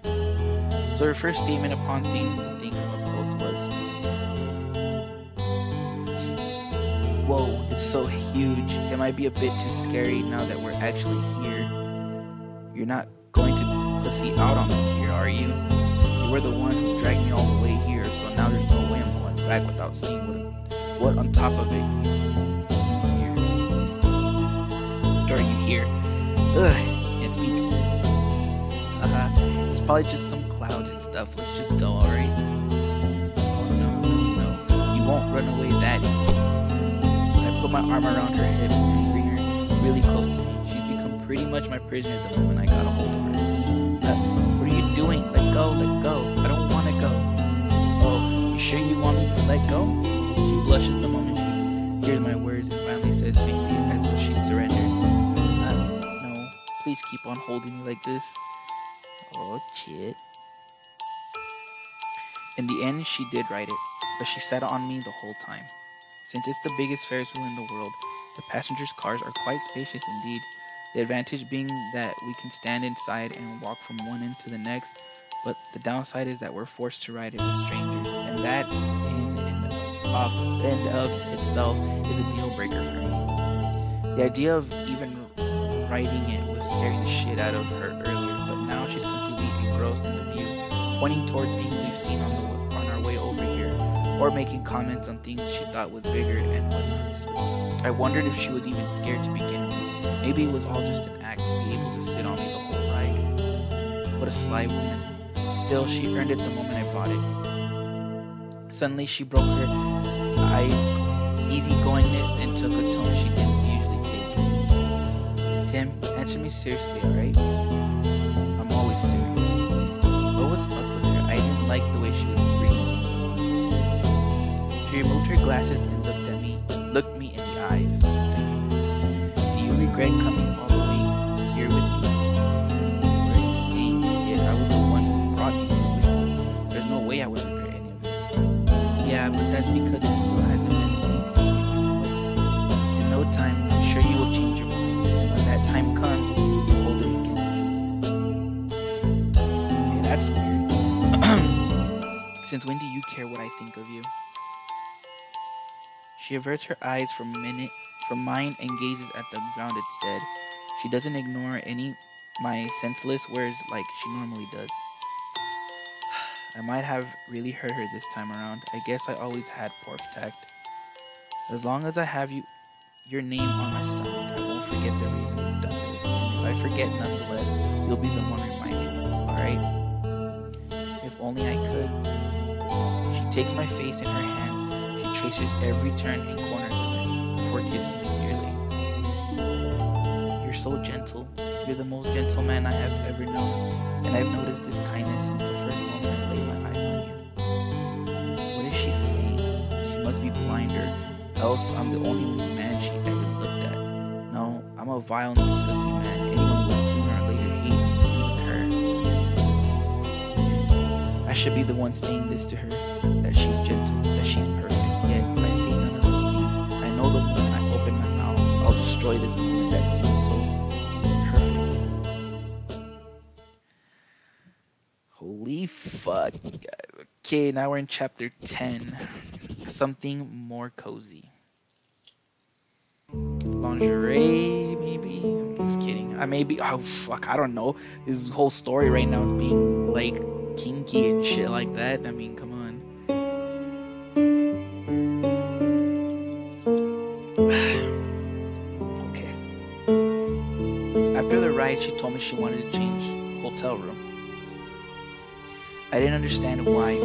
So her first statement upon seeing the thing from up close was, "Whoa, it's so huge. It might be a bit too scary now that we're actually here. You're not going to pussy out on me here, are you? You were the one who dragged me all the way here, so now there's no way I'm going back without seeing what on top of it here. Or you hear? Ugh, can't speak. It's probably just some clouds and stuff. Let's just go, alright? Oh no. You won't run away that easy." I put my arm around her hips and bring her really close to me. She's become pretty much my prisoner the moment I got a hold of her. What are you doing? Let go. I don't want to go. Oh, you sure you want me to let go? She blushes the moment she hears my words and finally says faintly as if she's surrendered, "No, please keep on holding me like this." Oh, shit. In the end, she did ride it, but she sat on me the whole time. Since it's the biggest Ferris wheel in the world, the passengers' cars are quite spacious indeed. The advantage being that we can stand inside and walk from one end to the next, but the downside is that we're forced to ride it with strangers, and that in of itself is a deal breaker for me. The idea of even riding it was scaring the shit out of her earlier, but now she's completely engrossed in the view, pointing toward things we've seen on our way over here, or making comments on things she thought was bigger and whatnots. I wondered if she was even scared to begin with. Maybe it was all just an act to be able to sit on me the whole ride. What a sly woman. Still, she earned it the moment I bought it. Suddenly, she broke her eyes easygoingness and took a tone she didn't usually take. "Tim, answer me seriously, alright?" "I'm always serious." What was up with her? I didn't like the way she was bringing things along. She removed her glasses and looked me in the eyes. "Do you regret coming all the way here with me?" "What are you saying, idiot? I was the one who brought you here with me. There's no way I would regret any of it." "Yeah, but that's because it still hasn't been a week since we went away. In no time, I'm sure you will change your mind. And when that time comes, you hold it against me." Okay, that's weird. "Since when do you care what I think of you?" She averts her eyes for a minute from mine and gazes at the ground instead. She doesn't ignore any my senseless words like she normally does. I might have really hurt her this time around. I guess I always had poor tact. As long as I have your name on my stomach, I won't forget the reason you've done this. And if I forget nonetheless, you'll be the one reminding me, alright? If only I could. She takes my face in her hands. She traces every turn and corner of it before kissing me dearly. You're so gentle. You're the most gentle man I have ever known. And I've noticed this kindness since the first moment I laid my eyes on you. What is she saying? She must be blinder. Else I'm the only man she ever looked at. No, I'm a vile and disgusting man. Anyone will sooner or later hate me, even her. I should be the one saying this to her, that she's gentle, that she's perfect. Yet I say none of those things. I know the moment I open my mouth, I'll destroy this moment that seems so perfect. Holy fuck, guys. Okay, now we're in chapter 10. Something more cozy. Lingerie, maybe? I'm just kidding. I don't know. This whole story right now is being like kinky and shit like that. I mean, come on. Okay. After the ride, she told me she wanted to change hotel room. I didn't understand why.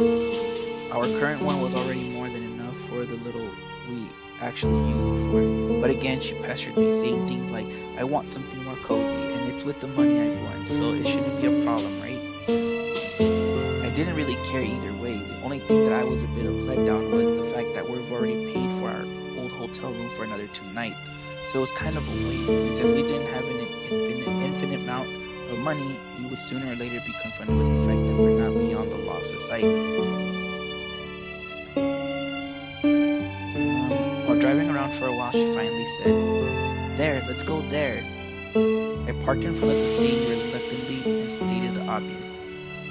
Our current one was already more than enough for the little we actually used it for. But again, she pestered me, saying things like, I want something more cozy, and it's with the money I've won, so it shouldn't be a problem, right? I didn't really care either way. The only thing that I was a bit of let down was the fact that we've already paid for our old hotel room for another 2 nights. So it was kind of a waste. And since we didn't have an infinite amount of money, we would sooner or later be confronted with the fact that we're not beyond the law of society. While driving around for a while, she finally said, There, let's go there. I parked in front of the thing reluctantly and stated the obvious.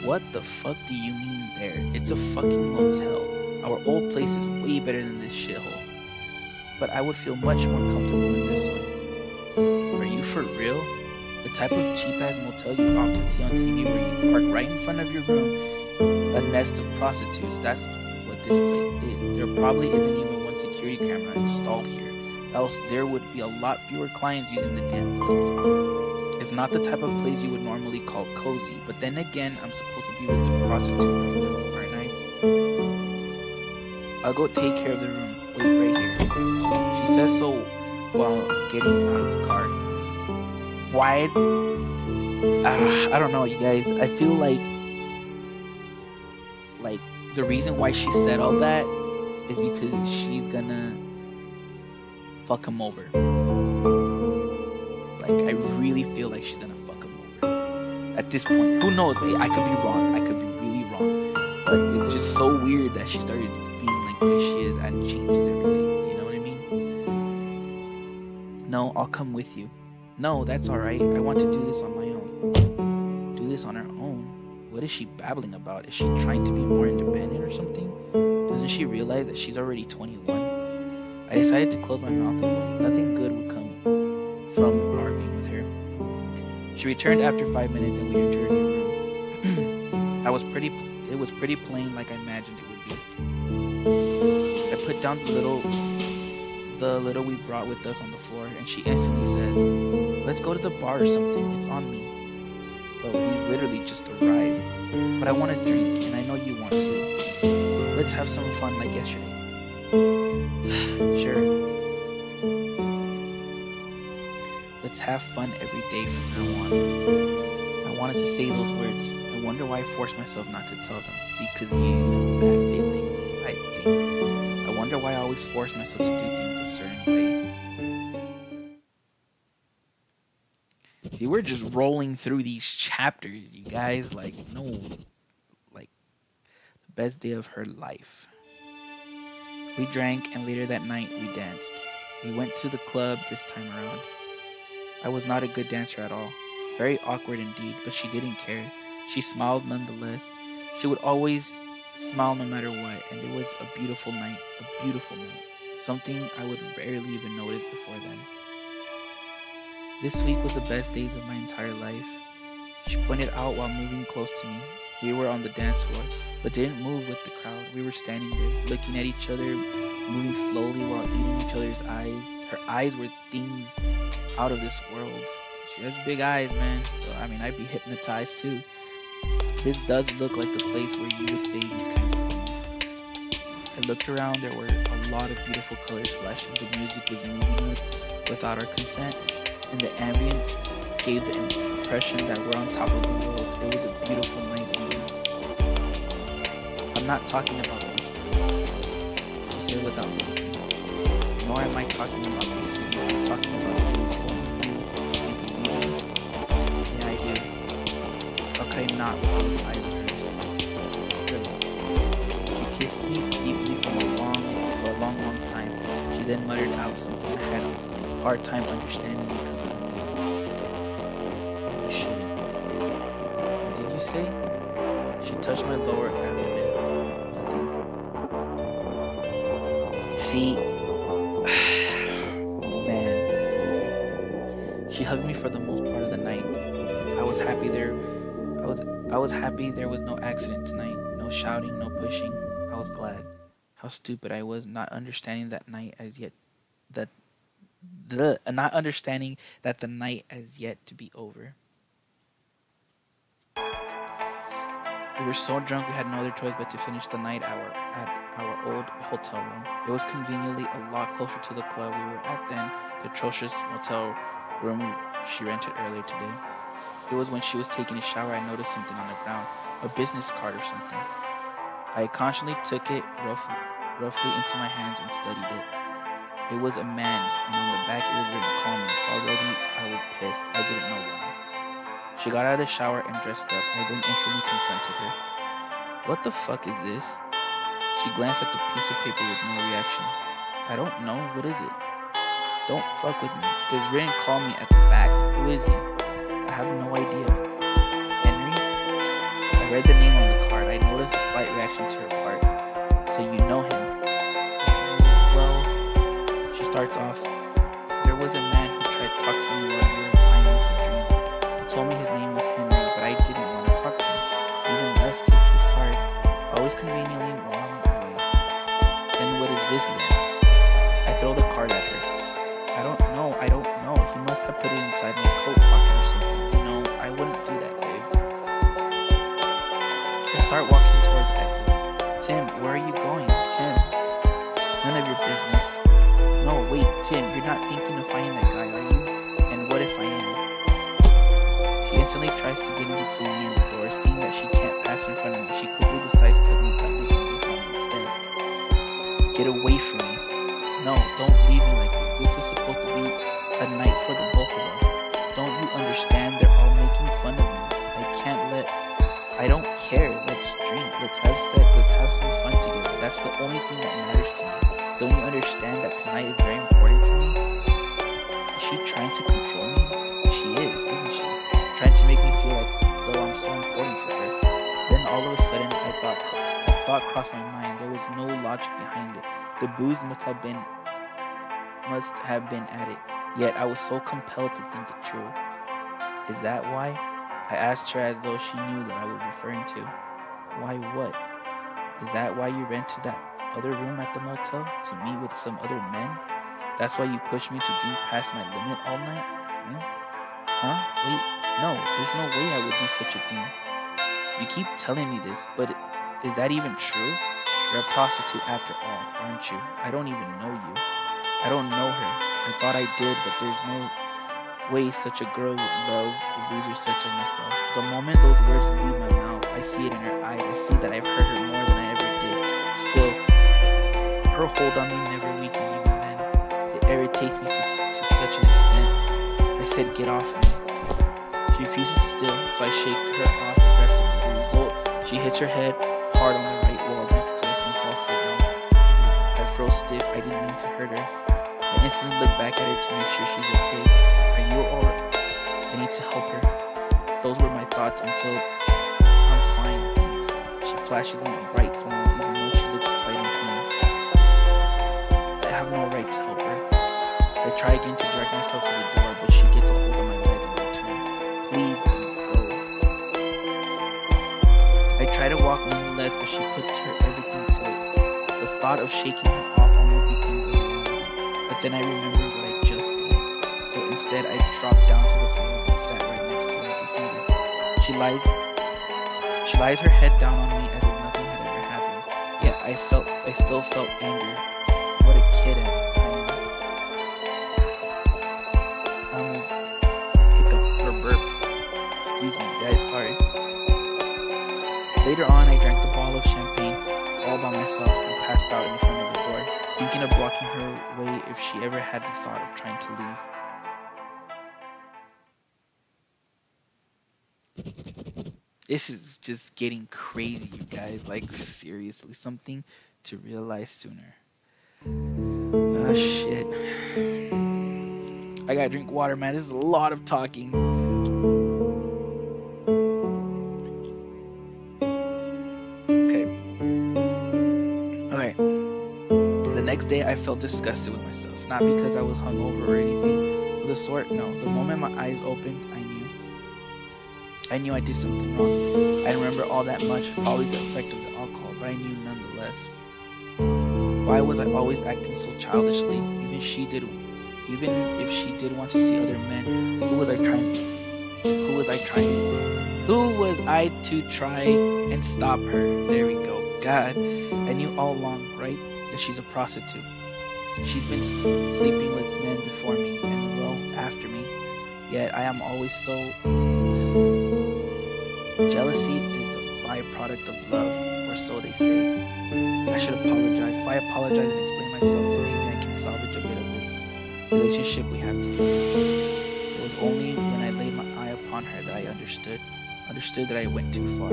What the fuck do you mean there? It's a fucking motel. Our old place is way better than this shithole. But I would feel much more comfortable in this one. Are you for real? The type of cheap-ass motel you often see on TV where you park right in front of your room, a nest of prostitutes, that's what this place is. There probably isn't even one security camera installed here, else there would be a lot fewer clients using the damn place. It's not the type of place you would normally call cozy, but then again, I'm supposed to be with the prostitute right now, aren't I? I'll go take care of the room. Wait right here. She says so while getting out of the car. Why? I don't know, you guys. I feel like the reason why she said all that is because she's gonna fuck him over. Like, I really feel like she's gonna fuck him over at this point. Who knows? I could be wrong. I could be really wrong. But it's just so weird that she started being like the way she is and changes everything. You know what I mean? No, I'll come with you. No, that's alright. I want to do this on my own. Do this on her own? What is she babbling about? Is she trying to be more independent or something? Doesn't she realize that she's already 21? I decided to close my mouth and nothing good would come from arguing with her. She returned after 5 minutes and we entered her room. It was pretty plain like I imagined it would be. I put down the little we brought with us on the floor, and she instantly says, Let's go to the bar or something, it's on me. But we literally just arrived. But I want a drink, and I know you want to. Let's have some fun like yesterday. Sure. Let's have fun every day from now on. I wanted to say those words. I wonder why I forced myself not to tell them. Because you have a bad feeling, I think. I wonder why I always force myself to do things a certain way. See, we're just rolling through these chapters, you guys. Like, the best day of her life. We drank, and later that night, we danced. We went to the club this time around. I was not a good dancer at all. Very awkward indeed, but she didn't care. She smiled nonetheless. She would always smile no matter what, and it was a beautiful night. A beautiful night. something I would rarely even notice before then. This week was the best days of my entire life. She pointed out while moving close to me. We were on the dance floor, but didn't move with the crowd. We were standing there, looking at each other, moving slowly while eating each other's eyes. Her eyes were things out of this world. She has big eyes, man. So, I'd be hypnotized too. This does look like the place where you would say these kinds of things. I looked around. There were a lot of beautiful colors flashing. The music was moving us without our consent, and the ambience gave the impression that we're on top of the world. It was a beautiful night. I'm not talking about this place, she said without looking. Nor am I talking about this city. I'm talking about you. You believe me? Yeah, I do. How could I not with those eyes of hers? Really? She kissed me deeply for a long time. She then muttered out something I had a hard time understanding because of the music. You shouldn't. What did you say? She touched my lower abdomen. Nothing. See, man. She hugged me for the most part of the night. I was happy there was no accident tonight. No shouting, no pushing. I was glad. How stupid I was, not understanding that the night as yet to be over. We were so drunk we had no other choice but to finish the night at our old hotel room. It was conveniently a lot closer to the club we were at than the atrocious motel room she rented earlier today. It was when she was taking a shower I noticed something on the ground, a business card or something. I consciously took it roughly into my hands and studied it. It was a man's, and on the back it was written "Call me." Already I was pissed. I didn't know why. She got out of the shower and dressed up. I then instantly confronted her. What the fuck is this? She glanced at the piece of paper with no reaction. I don't know. What is it? Don't fuck with me. There's written "Call me" at the back. Who is he? I have no idea. Henry? I read the name on the card. I noticed a slight reaction to her part. So you know him? Well, she starts off. There was a man who tried to talk to me while we were buying me some drink. He told me his name was Henry, but I didn't want to talk to him. Even less take his card. Always conveniently while I'm away. Then what is this then? I throw the card at her. I don't know. He must have put it inside my coat pocket or something. I wouldn't do that, babe. I start walking towards the exit. Tim, where are you going? Tim. None of your business. No, wait, Tim, you're not thinking of finding that guy, are you? And what if I am? She instantly tries to get in between me and the door. Seeing that she can't pass in front of me, she quickly decides to leave me instead. Get away from me. No, don't leave me like this. This was supposed to be a night for the both of us. Don't you understand? They're all making fun of me. I don't care. Let's drink. Let's have sex. Let's have some fun together. That's the only thing that matters to me. Don't you understand that tonight is very important to me? Is she trying to control me? She is, isn't she? Trying to make me feel as though I'm so important to her. Then all of a sudden, a thought crossed my mind. There was no logic behind it. The booze must have been at it. Yet I was so compelled to think it true. Is that why? I asked her as though she knew that I was referring to. Why what? Is that why you rented that other room at the motel? To meet with some other men? That's why you pushed me to drink past my limit all night? Huh? Wait, no, there's no way I would do such a thing. You keep telling me this, but is that even true? You're a prostitute after all, aren't you? I don't even know you. I don't know her. I thought I did, but there's no way such a girl would love a loser such as myself. The moment those words leave my mouth, I see it in her eyes. I see that I've hurt her more than I ever did. Still, her hold on me never weakened even then. It irritates me to such an extent. I said, get off me. She refuses still, so I shake her off aggressively. The result, she hits her head hard on the right wall next to us and falls to the ground. I froze stiff. I didn't mean to hurt her. I instantly look back at her to make sure she's okay. Are you alright? I need to help her. Those were my thoughts until I'm fine, thanks. She flashes me a bright smile even though she looks quite in pain. I have no right to help her. I try again to drag myself to the door, but she gets a hold of my leg in return. Please don't go. I try to walk nonetheless, but she puts her everything to it. The thought of shaking her off almost became overwhelming. But then I remembered what I just did. So instead, I dropped down to the floor and sat right next to her to feed her. She lies her head down on me as if nothing had ever happened. Yet I still felt anger. What a kid I am. Hiccup or burp. Excuse me, guys, sorry. Later on, I drank the bottle of champagne all by myself and passed out in front of the door, thinking of blocking her way if she ever had the thought of trying to leave. This is just getting crazy, you guys. Like, seriously, something to realize sooner. Oh, shit. I gotta drink water, man. This is a lot of talking. Okay. Okay. The next day, I felt disgusted with myself. Not because I was hungover or anything of the sort. No. The moment my eyes opened, I knew I did something wrong. I didn't remember all that much, probably the effect of the alcohol, but I knew nonetheless. Why was I always acting so childishly? Even if she did want to see other men, who was I to try and stop her? There we go. God, I knew all along, right, that she's a prostitute. She's been sleeping with men before me and well after me. Yet I am always so... Jealousy is a byproduct of love, or so they say. I should apologize. If I apologize and explain myself, then maybe I can salvage a bit of this relationship we have together. It was only when I laid my eye upon her that I understood that I went too far.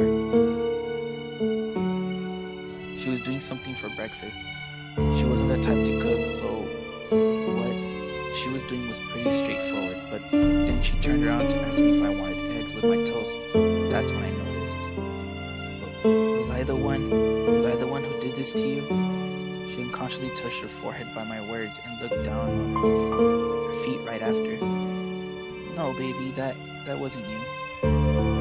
She was doing something for breakfast. She wasn't the type to cook, so what she was doing was pretty straightforward, but then she turned around to ask me if I wanted eggs with my toast. That's when I noticed. Was I the one who did this to you? She unconsciously touched her forehead by my words and looked down on her feet right after. No, baby, that wasn't you. I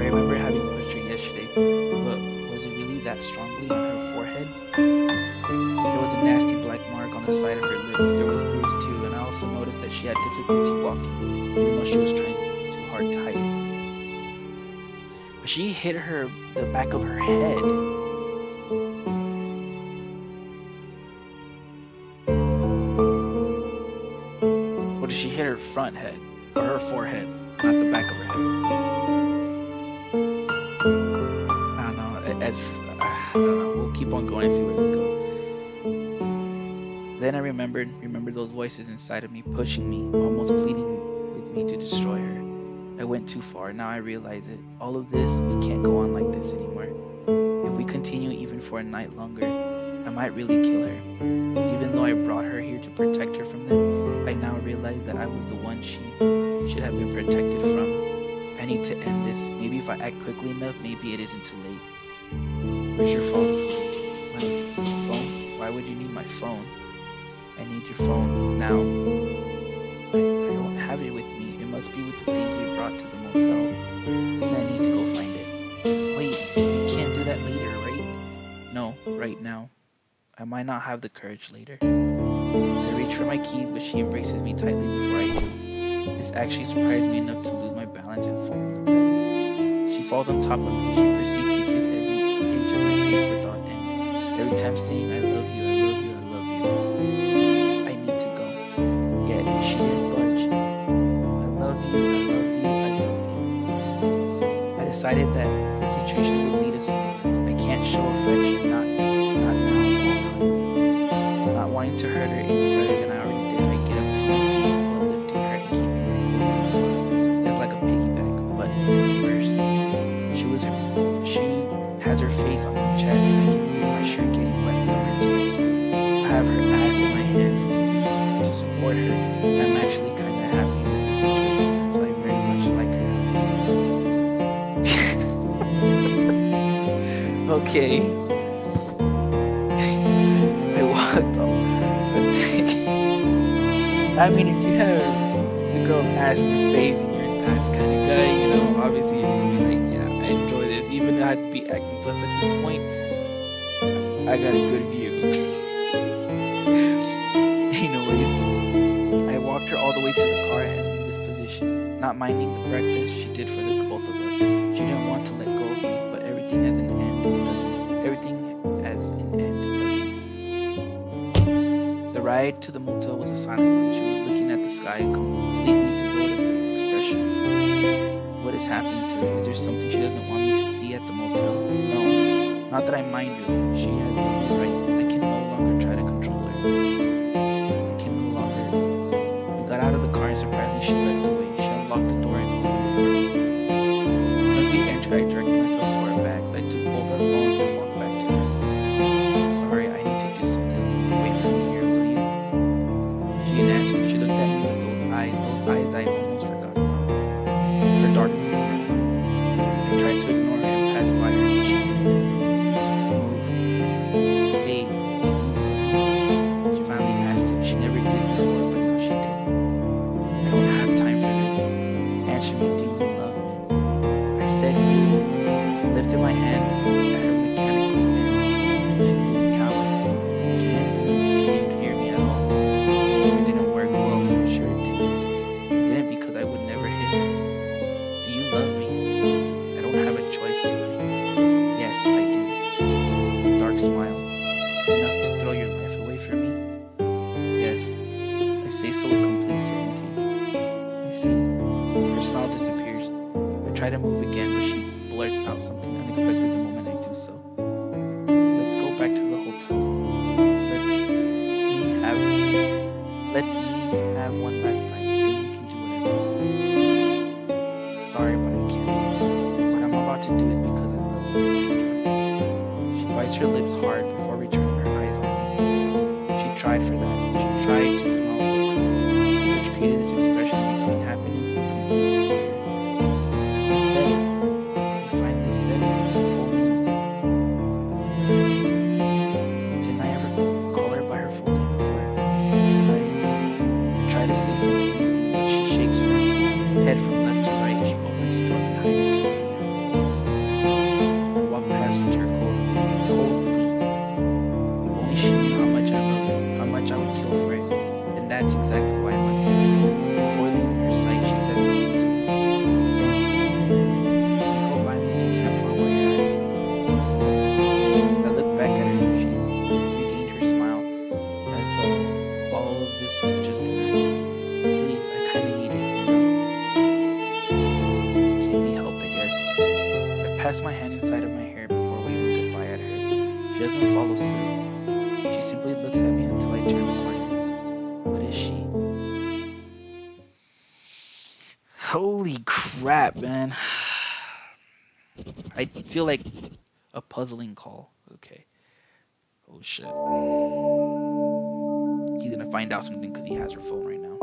remember having pushed her yesterday, but was it really that strongly on her forehead? There was a nasty black mark on the side of her lips. There was bruise too, and I also noticed that she had difficulty walking, even though she was trying too hard to hide it. But she hit the back of her head. Or did she hit her front head? Or her forehead? Not the back of her head. I don't know. I don't know. We'll keep on going and see where this goes. Then I remembered those voices inside of me pushing me, almost pleading with me to destroy her. I went too far. Now I realize it. All of this, we can't go on like this anymore. If we continue even for a night longer, I might really kill her. Even though I brought her here to protect her from them, I now realize that I was the one she should have been protected from. I need to end this. Maybe if I act quickly enough, maybe it isn't too late. Where's your phone? My phone? Why would you need my phone? I need your phone now. I don't have it with me. It must be with the things we brought to the motel. And I need to go find it. Wait, you can't do that later, right? No, right now. I might not have the courage later. I reach for my keys, but she embraces me tightly before I do. This actually surprised me enough to lose my balance and fall on the bed. She falls on top of me. She proceeds to kiss every inch of my face without end. Every time saying, I love you, I love you, I love you. I need to go. Yet she didn't budge. I love you, I love you, I love you. I decided that the situation would lead us somewhere. I can't show affection, not now at all times. Not wanting to hurt her any further than I already did, I get up to my feet while lifting her and keeping her facing forward. It's like a piggyback, but worse. She has her face on my chest and I can feel my shirt getting wet from her tears. I have her ass in my hands to support her, and I'm actually kind of happy with the situation since I very much like her ass. Okay. I walked off. I mean, if you have the girl's ass in your face and you're an ass kind of guy, obviously you're gonna be like, yeah, I enjoy this. Even though I had to be acting tough at this point, I got a good view. Anyways, I walked her all the way to the car and in this position, not minding the breakfast she did for the both of us. She didn't want to let go of me, but everything has an end, doesn't it? Everything has an end, doesn't it? The ride to the motel was a silent one. She was looking at the sky, completely devoid of expression. What is happening to her? Is there something she doesn't want me to see at the motel? No, not that I mind her. She has no right. I can no longer try to control her. I can no longer. We got out of the car and surprisingly she led the way. She unlocked the door and opened it. As soon as we entered, I directed myself to our bags. I took both our phones and walked back to her. Sorry, I need to do something. Wait for me here, will you? She didn't answer. She looked at me with those eyes I almost forgot about. Her darkness in her eye. I tried to ignore her and pass by her, but she didn't move. Say, do you love me? She finally asked it. She never did before, but now she did. I don't have time for this. Answer me, do you love me? I said move. I lifted my hand at her mechanically and she didn't cower. She didn't believe me. She didn't fear me at all. It didn't work well. I'm sure it didn't. It didn't because I would never hit her. Do you love me? I don't have a choice, do I? Yes, I do. A dark smile. Enough to throw your life away from me? Yes. I say so with complete certainty. I see. Her smile disappears. I try to move again, but she blurts out something unexpected the moment I do so. Let's go back to the hotel. Let's me have one last night. Then you can do whatever. Sorry, but I can't. What I'm about to do is because I love you, Sandra. She bites her lips hard before returning her eyes on me. She tried for that. She tried to smile quickly, which created this expression between happiness and complete despair. She said it. I finally said it. Full meaning. Didn't I ever call her by her full name before? I try to say something, but she shakes her head from left to right. She opens the door behind her to let me out. I walk past her coldly. If only she knew how much I love her, how much I would kill for it. And that's exactly why I must do this. Before leaving her sight, she says something to me. Can you go buy me some tampon while you're at it? I look back at her. She's regained her smile, as though all of this was just an act. Please, I kinda need it, Can't be helped, I guess. I pass my hand inside of my hair before waving goodbye at her. She doesn't follow suit. She simply looks at me until I turn the corner. What is she? Holy crap, man. I feel like a puzzling call. Okay. Oh shit. He's gonna find out something because he has her phone right now.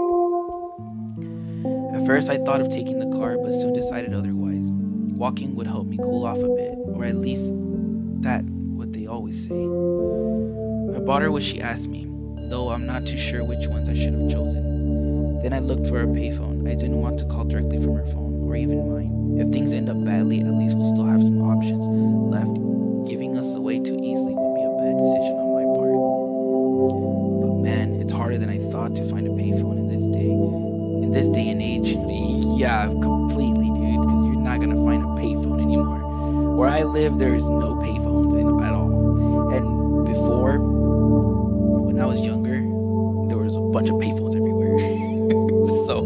At first I thought of taking the car, but soon decided otherwise. Walking would help me cool off a bit, or at least that what they always say. I bought her what she asked me, though I'm not too sure which ones I should have chosen. Then I looked for a payphone. I didn't want to call directly from her phone, or even mine. If things end up badly, at least we'll still have some options left. Giving us away too easily would be a bad decision on my part. But man, it's harder than I thought to find a payphone in this day. In this day and age, yeah, completely, dude, because you're not gonna find a payphone anymore. Where I live, there is no payphones at all. And before, when I was younger, there was a bunch of payphones everywhere. So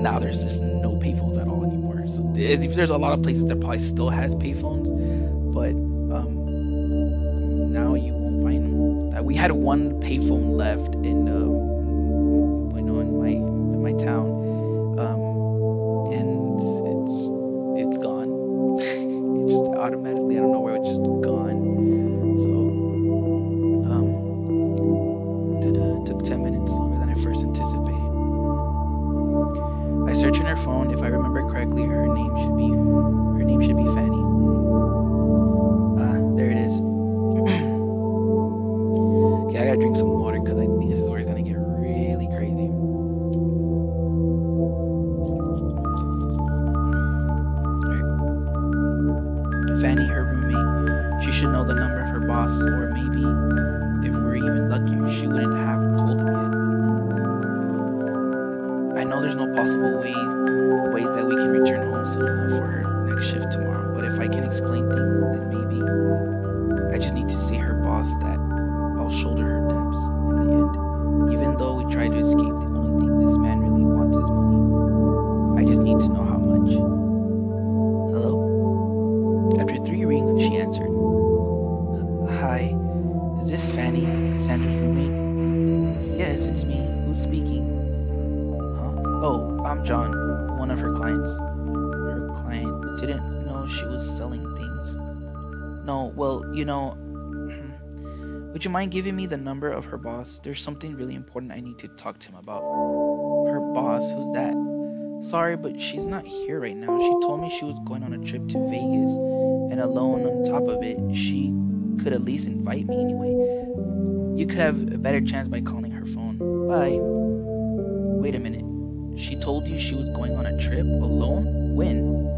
now there's just no payphones at all anymore. So there's a lot of places that probably still has payphones, but now you won't find them. We had one payphone left in my town, and it's gone. It just automatically, I don't know where, it's just gone. So it took 10 minutes longer than I first anticipated. I searched in her phone. If I remember correctly, her name should be Fanny. There it is. Okay, I gotta drink some water because I think this is where it's gonna get really crazy. her roommate. She should know the number of her boss, or maybe, if we're even luckier, she wouldn't have told him yet. I know there's no possible ways that we can return home soon enough for her next shift tomorrow, but if I can explain things, then maybe I just need to say her boss that I'll shoulder her debts in the end. Even though we try to escape, the only thing this man really wants is money. I just need to know how much. Hello? After 3 rings, she answered. Hi, is this Fanny, Cassandra's roommate? Yes, it's me. Who's speaking? Oh, I'm John, one of her clients. Her client didn't know she was selling things. No, well, would you mind giving me the number of her boss? There's something really important I need to talk to him about. Her boss? Who's that? Sorry, but she's not here right now. She told me she was going on a trip to Vegas, and alone on top of it, she could at least invite me anyway. You could have a better chance by calling her phone. Bye. Wait a minute. She told you she was going on a trip alone? When?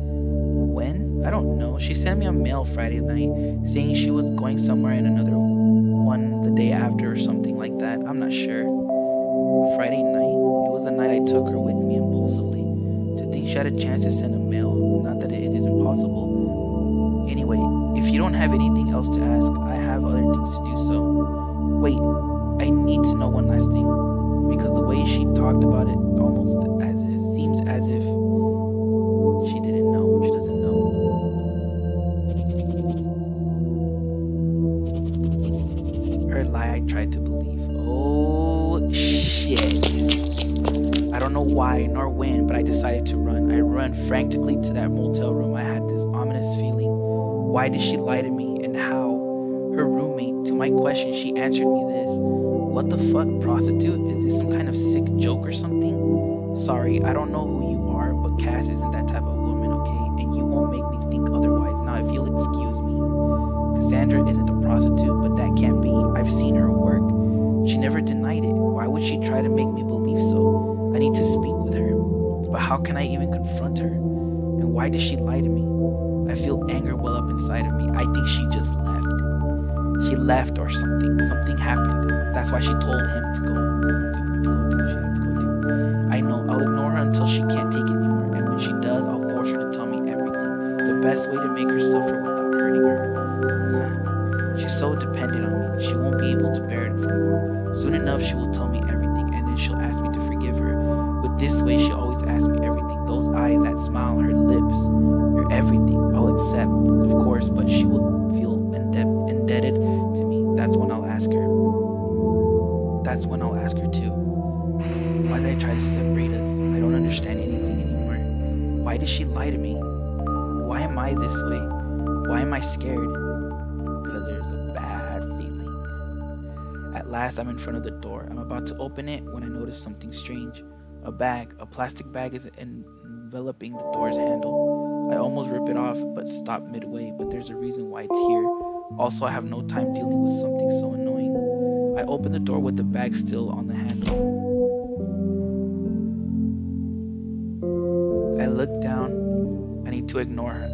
I don't know. She sent me a mail Friday night saying she was going somewhere and another one the day after or something like that. I'm not sure. Friday night? It was the night I took her with me impulsively. To think she had a chance to send a mail, not that it is impossible. Anyway, if you don't have anything else to ask, I have other things to do so. Wait, I need to know one last thing. Because the way she talked about it almost seems as if she didn't know. She doesn't know. Her lie I tried to believe. Oh, shit. I don't know why nor when, but I decided to run. I ran frantically to that motel room. I had this ominous feeling. Why did she lie to me, and how? Her roommate, to my question, she answered me this. What the fuck, prostitute? Is this some kind of sick joke or something? Sorry, I don't know who you are, but Cass isn't that type of woman, okay? And you won't make me think otherwise. Now, if you'll excuse me. Cassandra isn't a prostitute, but that can't be. I've seen her work. She never denied it. Why would she try to make me believe so? I need to speak with her. But how can I even confront her? And why does she lie to me? I feel anger well up inside of me. I think she just left. She left or something. Something happened. That's why she told him to go do. She had to go do. I know. I'll ignore her until she can't take it anymore. And when she does, I'll force her to tell me everything. The best way to make her suffer without hurting her. She's so dependent on me. She won't be able to bear it for long. Soon enough, she will tell me everything, and then she'll ask me to forgive her. With this way, she always asks me everything. Those eyes, that smile, her lips, her everything. I'll accept, of course, but she will feel indebted to me. That's when I'll ask her. That's when I'll ask her too. Why did I try to separate us? I don't understand anything anymore. Why did she lie to me? Why am I this way? Why am I scared? Because there's a bad feeling. At last, I'm in front of the door. I'm about to open it when I notice something strange. A plastic bag is enveloping the door's handle. I almost rip it off, but stop midway, but there's a reason why it's here. Also, I have no time dealing with something so annoying. I open the door with the bag still on the handle. I look down. I need to ignore her.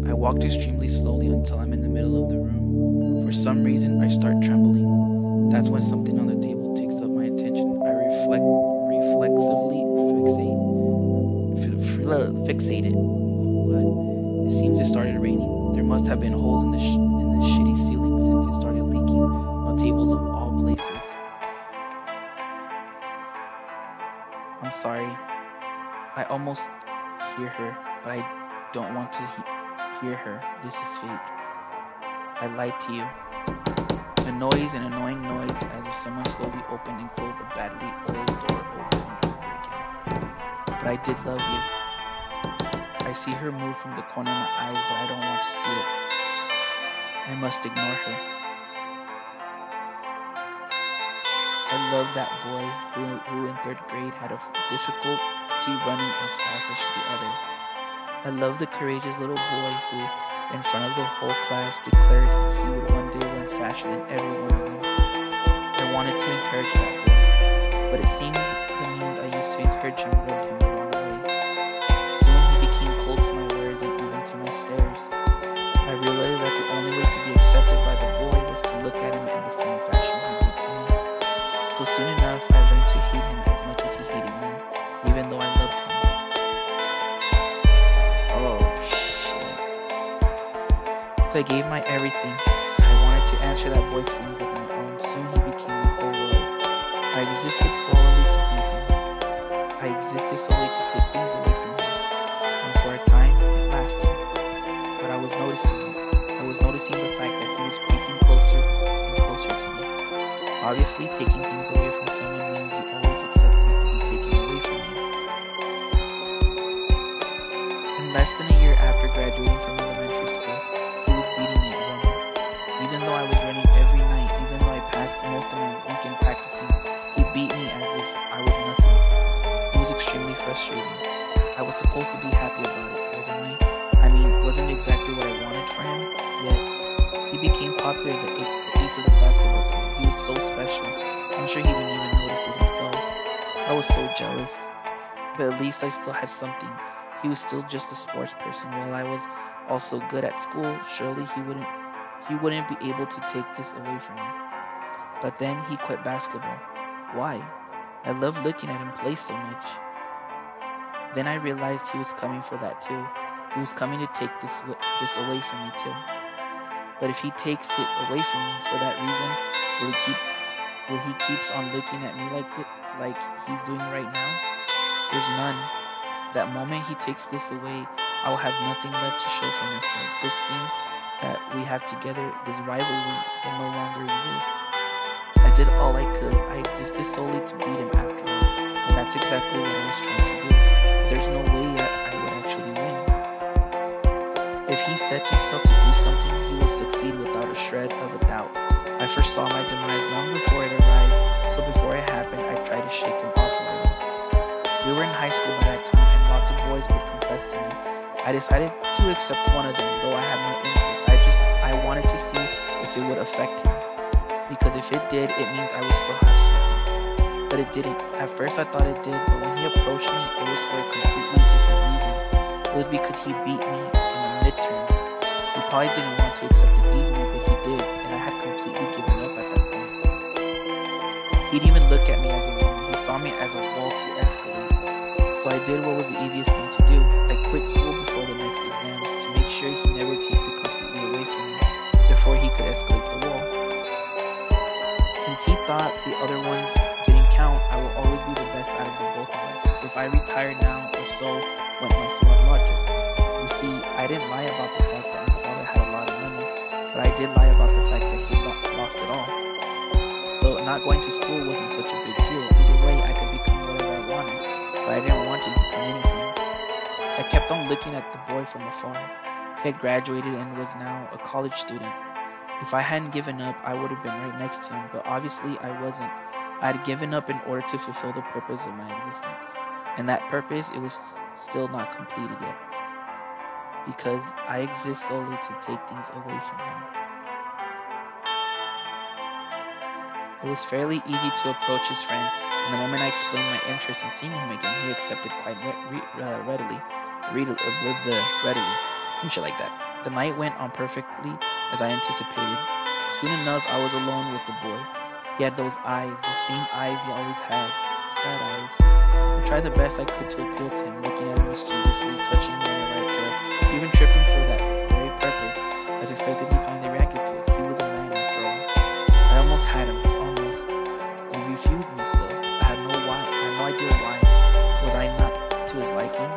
I walked extremely slowly until I'm in the middle of the room. For some reason, I start trembling. That's when something on the table takes up my attention. I reflexively fixate it. But it seems it started raining. There must have been holes in the shitty ceiling since it started leaking on tables of all places. I'm sorry. I almost hear her, but I don't want to hear her. This is fake. I lied to you. A noise, an annoying noise, as if someone slowly opened and closed a badly oiled door over and over again. But I did love you. I see her move from the corner of my eyes, but I don't want to see it. I must ignore her. I love that boy who in 3rd grade had a difficulty running as fast as the others. I love the courageous little boy who, in front of the whole class, declared he would one day run faster than every one of them. I wanted to encourage that boy, but it seems the means I used to encourage him rubbed him the wrong way. Soon he became So I gave my everything. I wanted to answer that boy's feelings with my own. Soon he became my whole world. I existed solely to beat him. I existed solely to take things away from him. And for a time, it lasted. But I was noticing it. I was noticing the fact that he was creeping closer and closer to me. Obviously, taking things away from someone means you always accept things to be taken away from you. In less than a year after graduating from elementary school, he was beating me at running. Even though I was running every night, even though I passed most of my weekend practicing, he beat me as if I was nothing. It was extremely frustrating. I was supposed to be happy about it, wasn't I? I mean, it wasn't exactly what I wanted for him, yet he became popular, the ace of the basketball team. He was so special. I'm sure he didn't even notice it himself. I was so jealous. But at least I still had something. He was still just a sports person. While I was also good at school, surely he wouldn't be able to take this away from me. But then he quit basketball. Why? I loved looking at him play so much. Then I realized he was coming for that too. He was coming to take this away from me too. But if he takes it away from me for that reason, will he keeps on looking at me like he's doing right now? There's none. That moment he takes this away, I will have nothing left to show for myself. This thing that we have together, this rivalry, will no longer exist. I did all I could. I existed solely to beat him after all, and that's exactly what I was trying to do. There's no way that I would actually win. If he sets himself to do something, he will succeed without a shred of a doubt. I foresaw my demise long before it arrived, so before it happened, I tried to shake him off a little. We were in high school by that time, and lots of boys would confess to me. I decided to accept one of them, though I had no interest. I wanted to see if it would affect him, because if it did, it means I would still have something. But it didn't. At first I thought it did, but when he approached me, it was for a completely different reason. It was because he beat me in the midterms. He probably didn't want to accept it easily, but he did, and I had completely given up at that point. He didn't even look at me as a woman. He saw me as a wall to escalate. So I did what was the easiest thing to do. I quit school before the next exams to make sure he never takes it completely away from me before he could escalate the wall. Since he thought the other ones didn't count, I will always be the best out of the both of us. If I retired now or so, went my flawed logic. You see, I didn't lie about the fact that my father had a lot of money, but I did lie about the fact that he lost it all. So not going to school wasn't such a big deal. Either way, I could become whatever I wanted, but I didn't want to become anything. I kept on looking at the boy from afar. He had graduated and was now a college student. If I hadn't given up, I would have been right next to him, but obviously I wasn't. I had given up in order to fulfill the purpose of my existence. And that purpose, it was still not completed yet. Because I exist solely to take things away from him. It was fairly easy to approach his friend, and the moment I explained my interest in seeing him again, he accepted quite readily. Some shit like that. The night went on perfectly as I anticipated. Soon enough, I was alone with the boy. He had those eyes, the same eyes he always had, sad eyes. I tried the best I could to appeal to him, looking at him mischievously, touching me wherever I could, even tripping for that very purpose. As expected, he finally reacted to it. He was a man after all. I almost had him, almost. But he refused me still. I had no idea why. Was I not to his liking?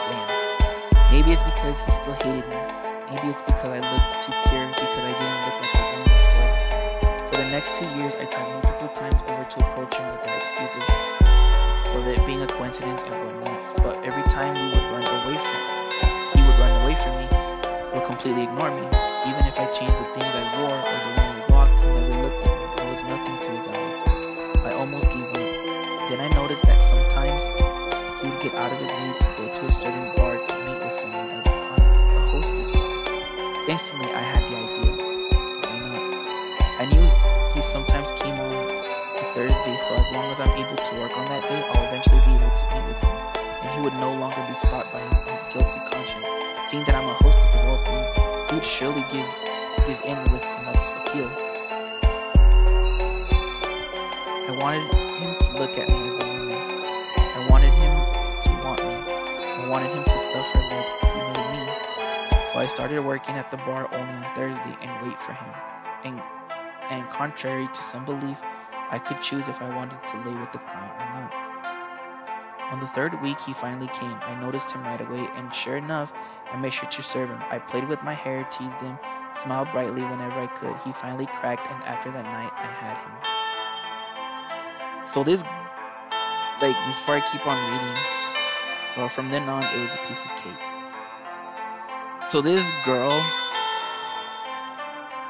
Damn. Maybe it's because he still hated me. Maybe it's because I looked too pure, because I didn't look like a woman still. For the next 2 years, I tried multiple times over to approach him without excuses of it being a coincidence and whatnot. But every time he would run away from me, or completely ignore me. Even if I changed the things I wore or the way I walked, he never looked at me. There was nothing to his eyes. I almost gave up. Then I noticed that sometimes he would get out of his way to go to a certain bar to meet with someone of his clients, a hostess bar. Instantly, I had the idea. Why not? I knew he sometimes came on a Thursday, so as long as I'm able to work on that day, I'll eventually be able to meet with him, and he would no longer be stopped by his guilty conscience. Seeing that I'm a hostess of all things, he would surely give in with enough appeal. I wanted him to look at me as a woman. I wanted him to want me. I wanted him to suffer like he made me. So I started working at the bar only on Thursday and wait for him. And contrary to some belief, I could choose if I wanted to lay with the client or not. On the third week, he finally came. I noticed him right away, and sure enough, I made sure to serve him. I played with my hair, teased him, smiled brightly whenever I could. He finally cracked, and after that night, I had him. So this, before I keep on reading, well, from then on, it was a piece of cake. So this girl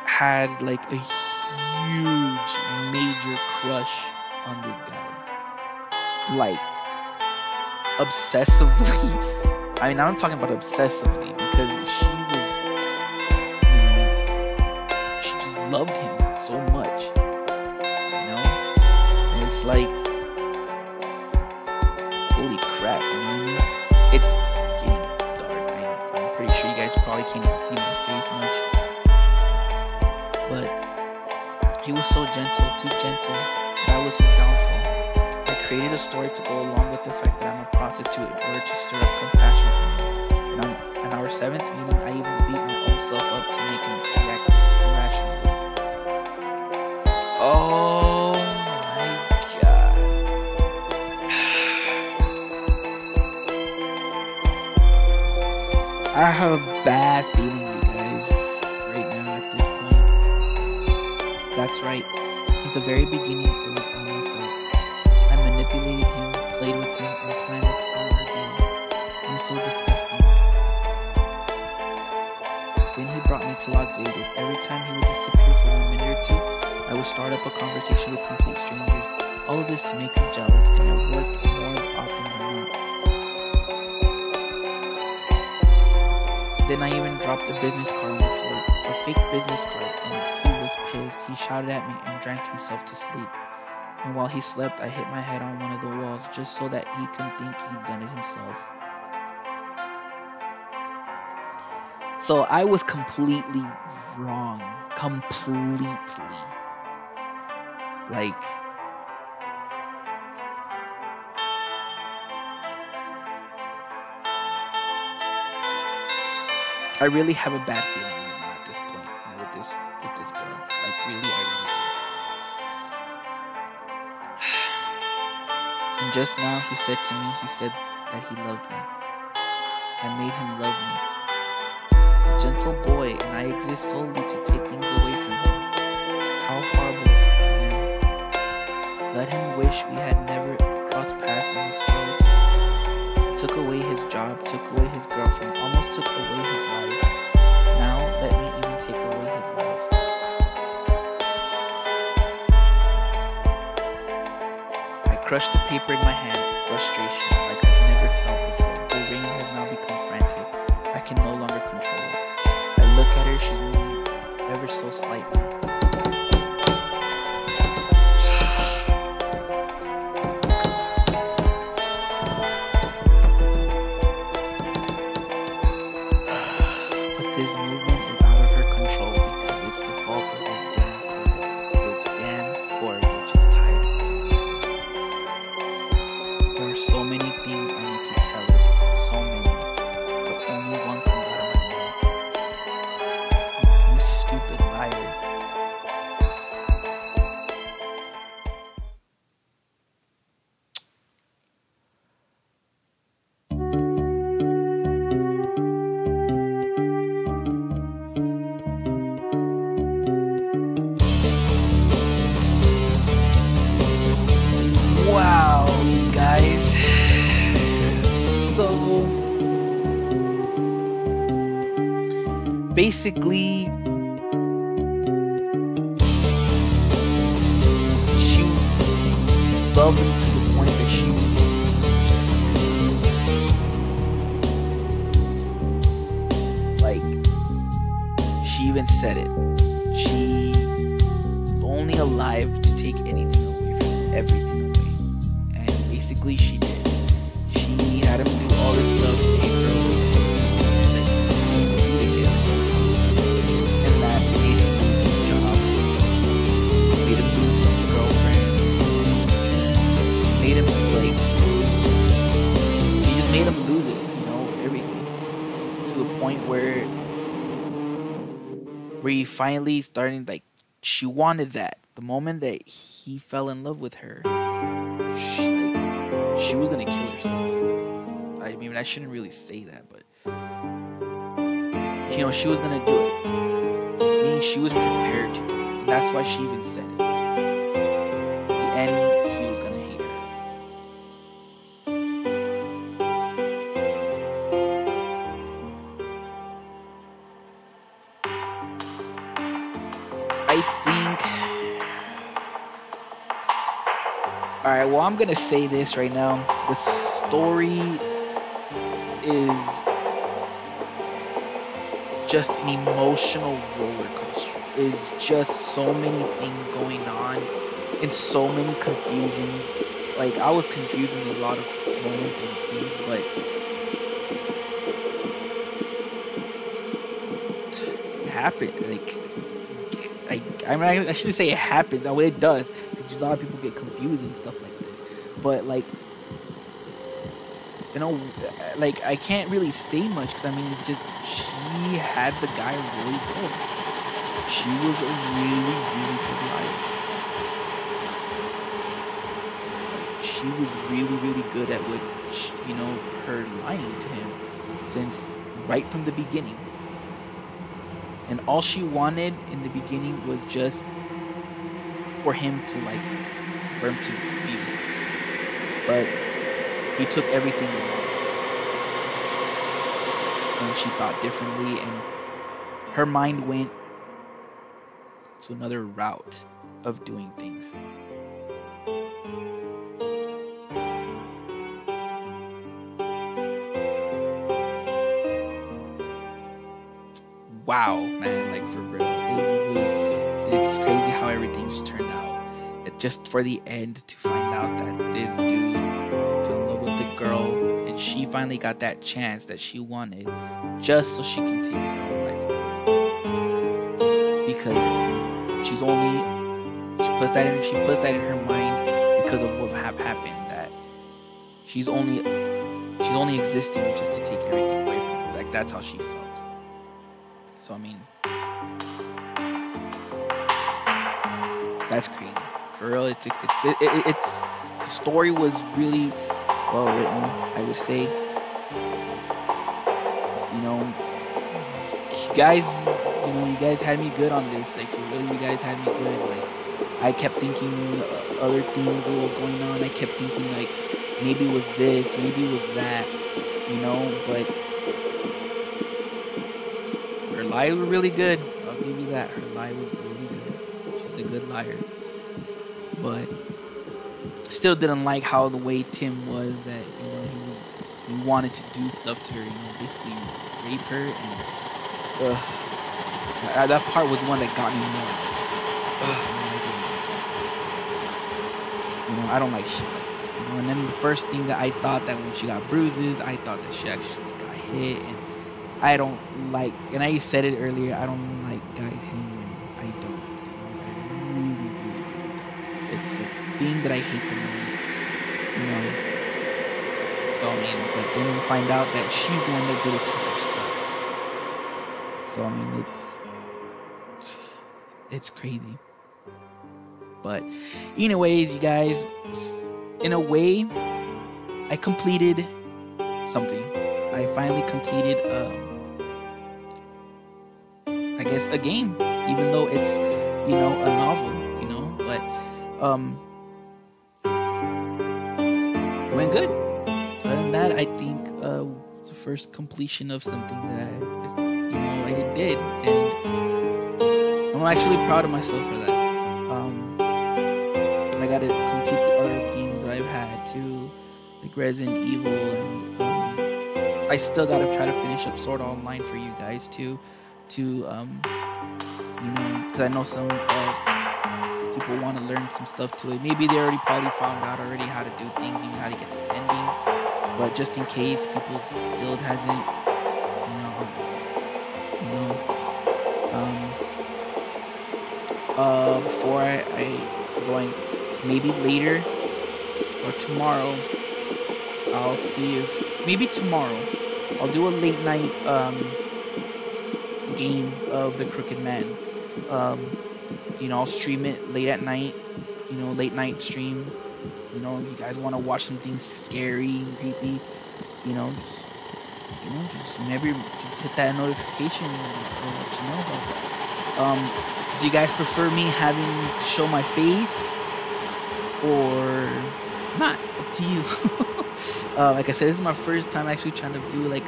had like a huge, major crush on this guy. Like, obsessively. I mean, I'm talking about obsessively because she was, she just loved him so much. And it's like, holy crap, you know what I mean? It's getting dark. I'm pretty sure you guys probably can't even see my face much. But he was so gentle, too gentle. That was his downfall. I created a story to go along with the fact that I'm a prostitute in order to stir up compassion for me. And on our 7th meeting, I even beat my own self up to make him react irrationally. Oh my god. I have a bad feeling, you guys, right now at this point. That's right. Since the very beginning, it was all my fault. I manipulated him, played with him, and planned this all again. I'm so disgusting. Then he brought me to Las Vegas. Every time he would disappear for a minute or two, I would start up a conversation with complete strangers. All of this to make him jealous, and it worked more often than not. Then I even dropped a business card on the floor, a fake business card, and he was pissed. He shouted at me and drank himself to sleep. And while he slept, I hit my head on one of the walls just so that he can think he's done it himself. So I was completely wrong. Completely. Like, I really have a bad feeling right now at this point with this girl. Like, really, I really do. And just now he said that he loved me. I made him love me. A gentle boy, and I exist solely to take things away from him. How horrible of him. Let him wish we had never crossed paths in this world. Took away his job, took away his girlfriend, almost took away his life. Now let me even take away his life. I crushed the paper in my hand, frustration like I've never felt before. The rain has now become frantic. I can no longer control it. I look at her, she's moving ever so slightly. This movement is out of her control because it's the fault of this damn cord which is tied. There are so many things I need to tell her, so many, but only one comes out of my mouth. You stupid liar. Wow, guys. So basically, she loved him to the point that she even said it. She was only alive to take anything away from him, everything away. And basically she did. She had him do all this stuff to take her away from him. And that made him lose his job. Made him lose his girlfriend. Made him he just made him lose it, everything. To the point where where he finally started, like, she wanted that. The moment that he fell in love with her, she was gonna kill herself. I mean, I shouldn't really say that, but she was gonna do it. I mean, she was prepared to do it, and that's why she even said it. At the end, he was gonna hate her. I think. Alright, well, I'm gonna say this right now. The story is just an emotional roller coaster. It's just so many things going on and so many confusions. Like, I was confused in a lot of moments and things, but it happened. I mean, I shouldn't say it happened. No, it does, because a lot of people get confused and stuff like this. But, like, like, I can't really say much, because I mean, it's just, she had the guy really good. She was a really, really good liar. Like, she was really, really good at what her lying to him since right from the beginning. And all she wanted in the beginning was just for him to like her, for him to be with her. But he took everything wrong. And she thought differently, and her mind went to another route of doing things. Wow, man, like, for real. It's crazy how everything just turned out. Just for the end to find out that this dude fell in love with the girl, and she finally got that chance that she wanted, just so she can take her own life. Because she puts that in her mind because of what happened, that she's only existing just to take everything away from her. Like, that's how she felt. So I mean, that's crazy. For real, it's the story was really well written, I would say. You guys had me good on this. Like, for real, you guys had me good. Like, I kept thinking other things that was going on. I kept thinking, like, maybe it was this, maybe it was that, but her lie was really good. I'll give you that. Her lie was really good. She's a good liar. But I still didn't like how the way Tim was, that he wanted to do stuff to her, basically rape her, and that part was the one that got me more. I don't like shit like that. And then the first thing that I thought, that when she got bruises, I thought that she actually got hit, and I don't like, and I said it earlier, I don't like guys hitting women. I don't. I really, really, really don't. It's a thing that I hate the most. So, I mean, but then we find out that she's the one that did it to herself. So, I mean, it's crazy. But anyways, you guys, in a way, I completed something. I finally completed I guess a game, even though it's a novel, but it went good. Other than that, I think the first completion of something that I did, and I'm actually proud of myself for that. I got to complete the other games that I've had too, like Resident Evil, and I still got to try to finish up Sword Online for you guys too, because I know some people want to learn some stuff to it. Maybe they already probably found out already how to do things, even how to get the ending, but just in case people still hasn't, before I going, maybe later or tomorrow, I'll see if maybe tomorrow I'll do a late night game of the Crooked Man. Um, I'll stream it late at night. Late night stream. You guys want to watch something scary and creepy. You know, just, just maybe just hit that notification or let you know about that. Do you guys prefer me having to show my face or not? Up to you. Like I said, this is my first time actually trying to do like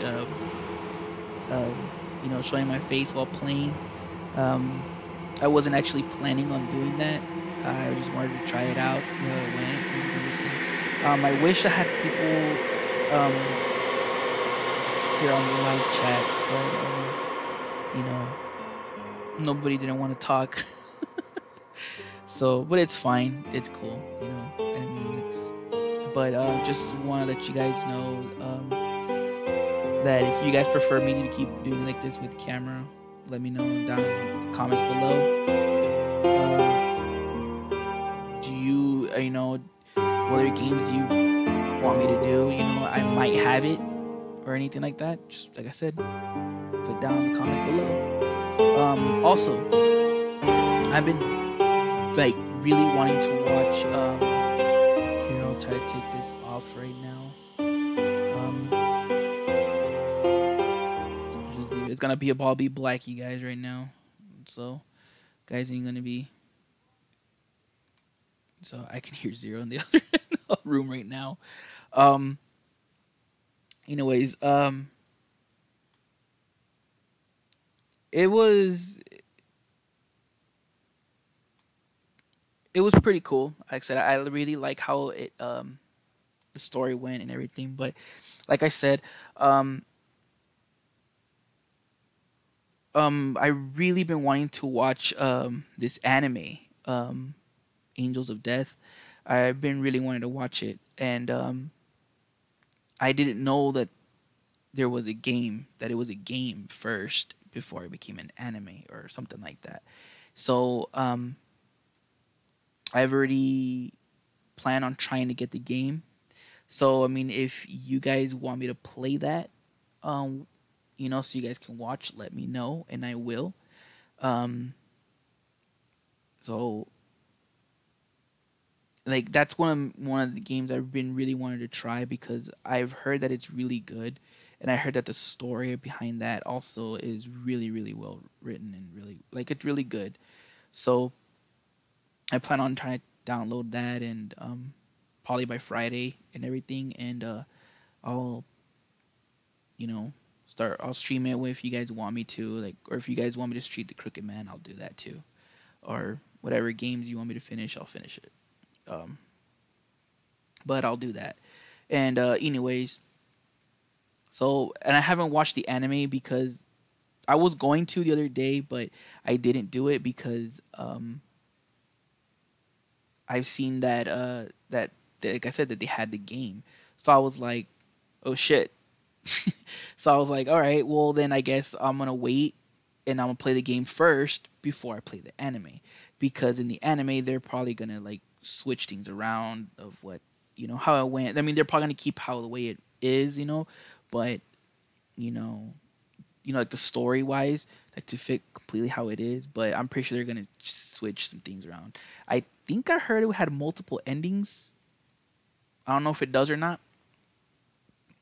showing my face while playing. I wasn't actually planning on doing that. I just wanted to try it out, see how it went, and everything. I wish I had people here on the live chat, but nobody didn't want to talk. So, but it's fine. It's cool. I mean, it's. But just want to let you guys know that if you guys prefer me to keep doing like this with camera, let me know down in the comments below. Do you, what other games do you want me to do? I might have it or anything like that. Just like I said, put down in the comments below. Also, I've been like really wanting to watch. Here, I'll try to take this off right now. It's gonna be all be black, you guys, right now. So, guys ain't gonna be. So I can hear Zero in the other room right now. Anyways, it was pretty cool. Like I said, I really like how it the story went and everything. But like I said, I really been wanting to watch this anime, Angels of Death. I've been really wanting to watch it, and I didn't know that there was a game, that it was a game first before it became an anime or something like that. So I've already planned on trying to get the game. So I mean, if you guys want me to play that, so you guys can watch, let me know, and I will. So like that's one of the games I've been really wanting to try because I've heard that it's really good, and I heard that the story behind that also is really really well written and really like it's really good. So I plan on trying to download that and probably by Friday and everything, and I'll I'll stream it if you guys want me to, like, or if you guys want me to stream the Crooked Man, I'll do that too, or whatever games you want me to finish, I'll finish it. But I'll do that. And anyways, so and I haven't watched the anime because I was going to the other day, but I didn't do it because I've seen that that like I said that they had the game, so I was like, oh shit. So I was like, all right, well then I guess I'm gonna wait and I'm gonna play the game first before I play the anime, because in the anime they're probably gonna like switch things around of what how it went. I mean, they're probably gonna keep how the way it is, but like the story wise, like to fit completely how it is. But I'm pretty sure they're gonna switch some things around. I think I heard it had multiple endings. I don't know if it does or not.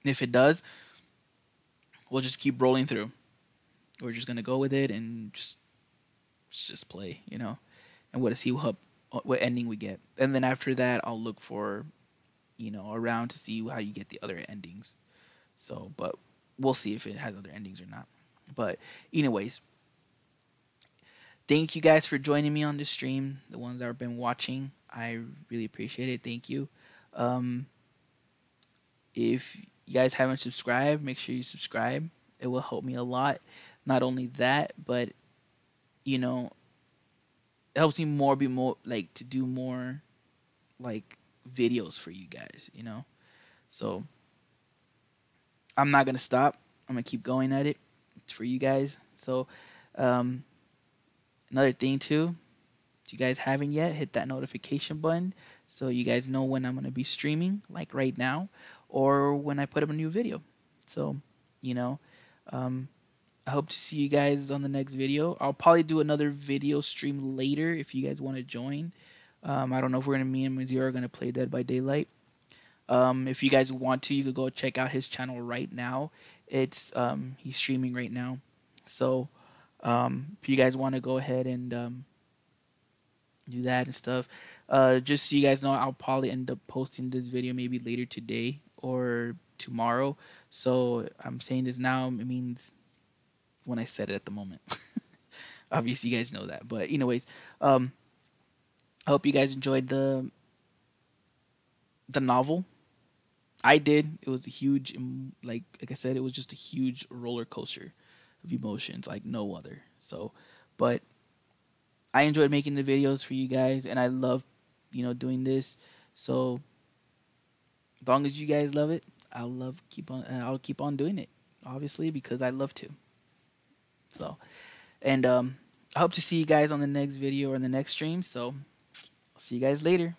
If it does, we'll just keep rolling through. We're just gonna go with it and just play, and we'll see what ending we get. And then after that, I'll look for, around to see how you get the other endings. So, but we'll see if it has other endings or not. But anyways, thank you guys for joining me on this stream. The ones that have been watching, I really appreciate it. Thank you. If you guys haven't subscribed, make sure you subscribe. It will help me a lot. Not only that, but it helps me be more like to do more like videos for you guys, So I'm not gonna stop. I'm gonna keep going at it for you guys. So another thing too, if you guys haven't yet, hit that notification button so you guys know when I'm gonna be streaming, like right now, or when I put up a new video. So I I hope to see you guys on the next video. I'll probably do another video stream later if you guys want to join. I don't know if me and Mazir are gonna play Dead by Daylight. If you guys want to, you could go check out his channel right now. It's he's streaming right now. So if you guys want to go ahead and do that and stuff, just so you guys know, I'll probably end up posting this video maybe later today or tomorrow. So I'm saying this now, it means when I said it at the moment. Obviously, you guys know that. But anyways, I hope you guys enjoyed the novel. I did. It was a huge, like I said, it was just a huge roller coaster of emotions, like no other. So, but I enjoyed making the videos for you guys, and I love, doing this. So, as long as you guys love it, I'll keep on doing it. Obviously, because I love to. So, and I hope to see you guys on the next video or in the next stream. So, I'll see you guys later.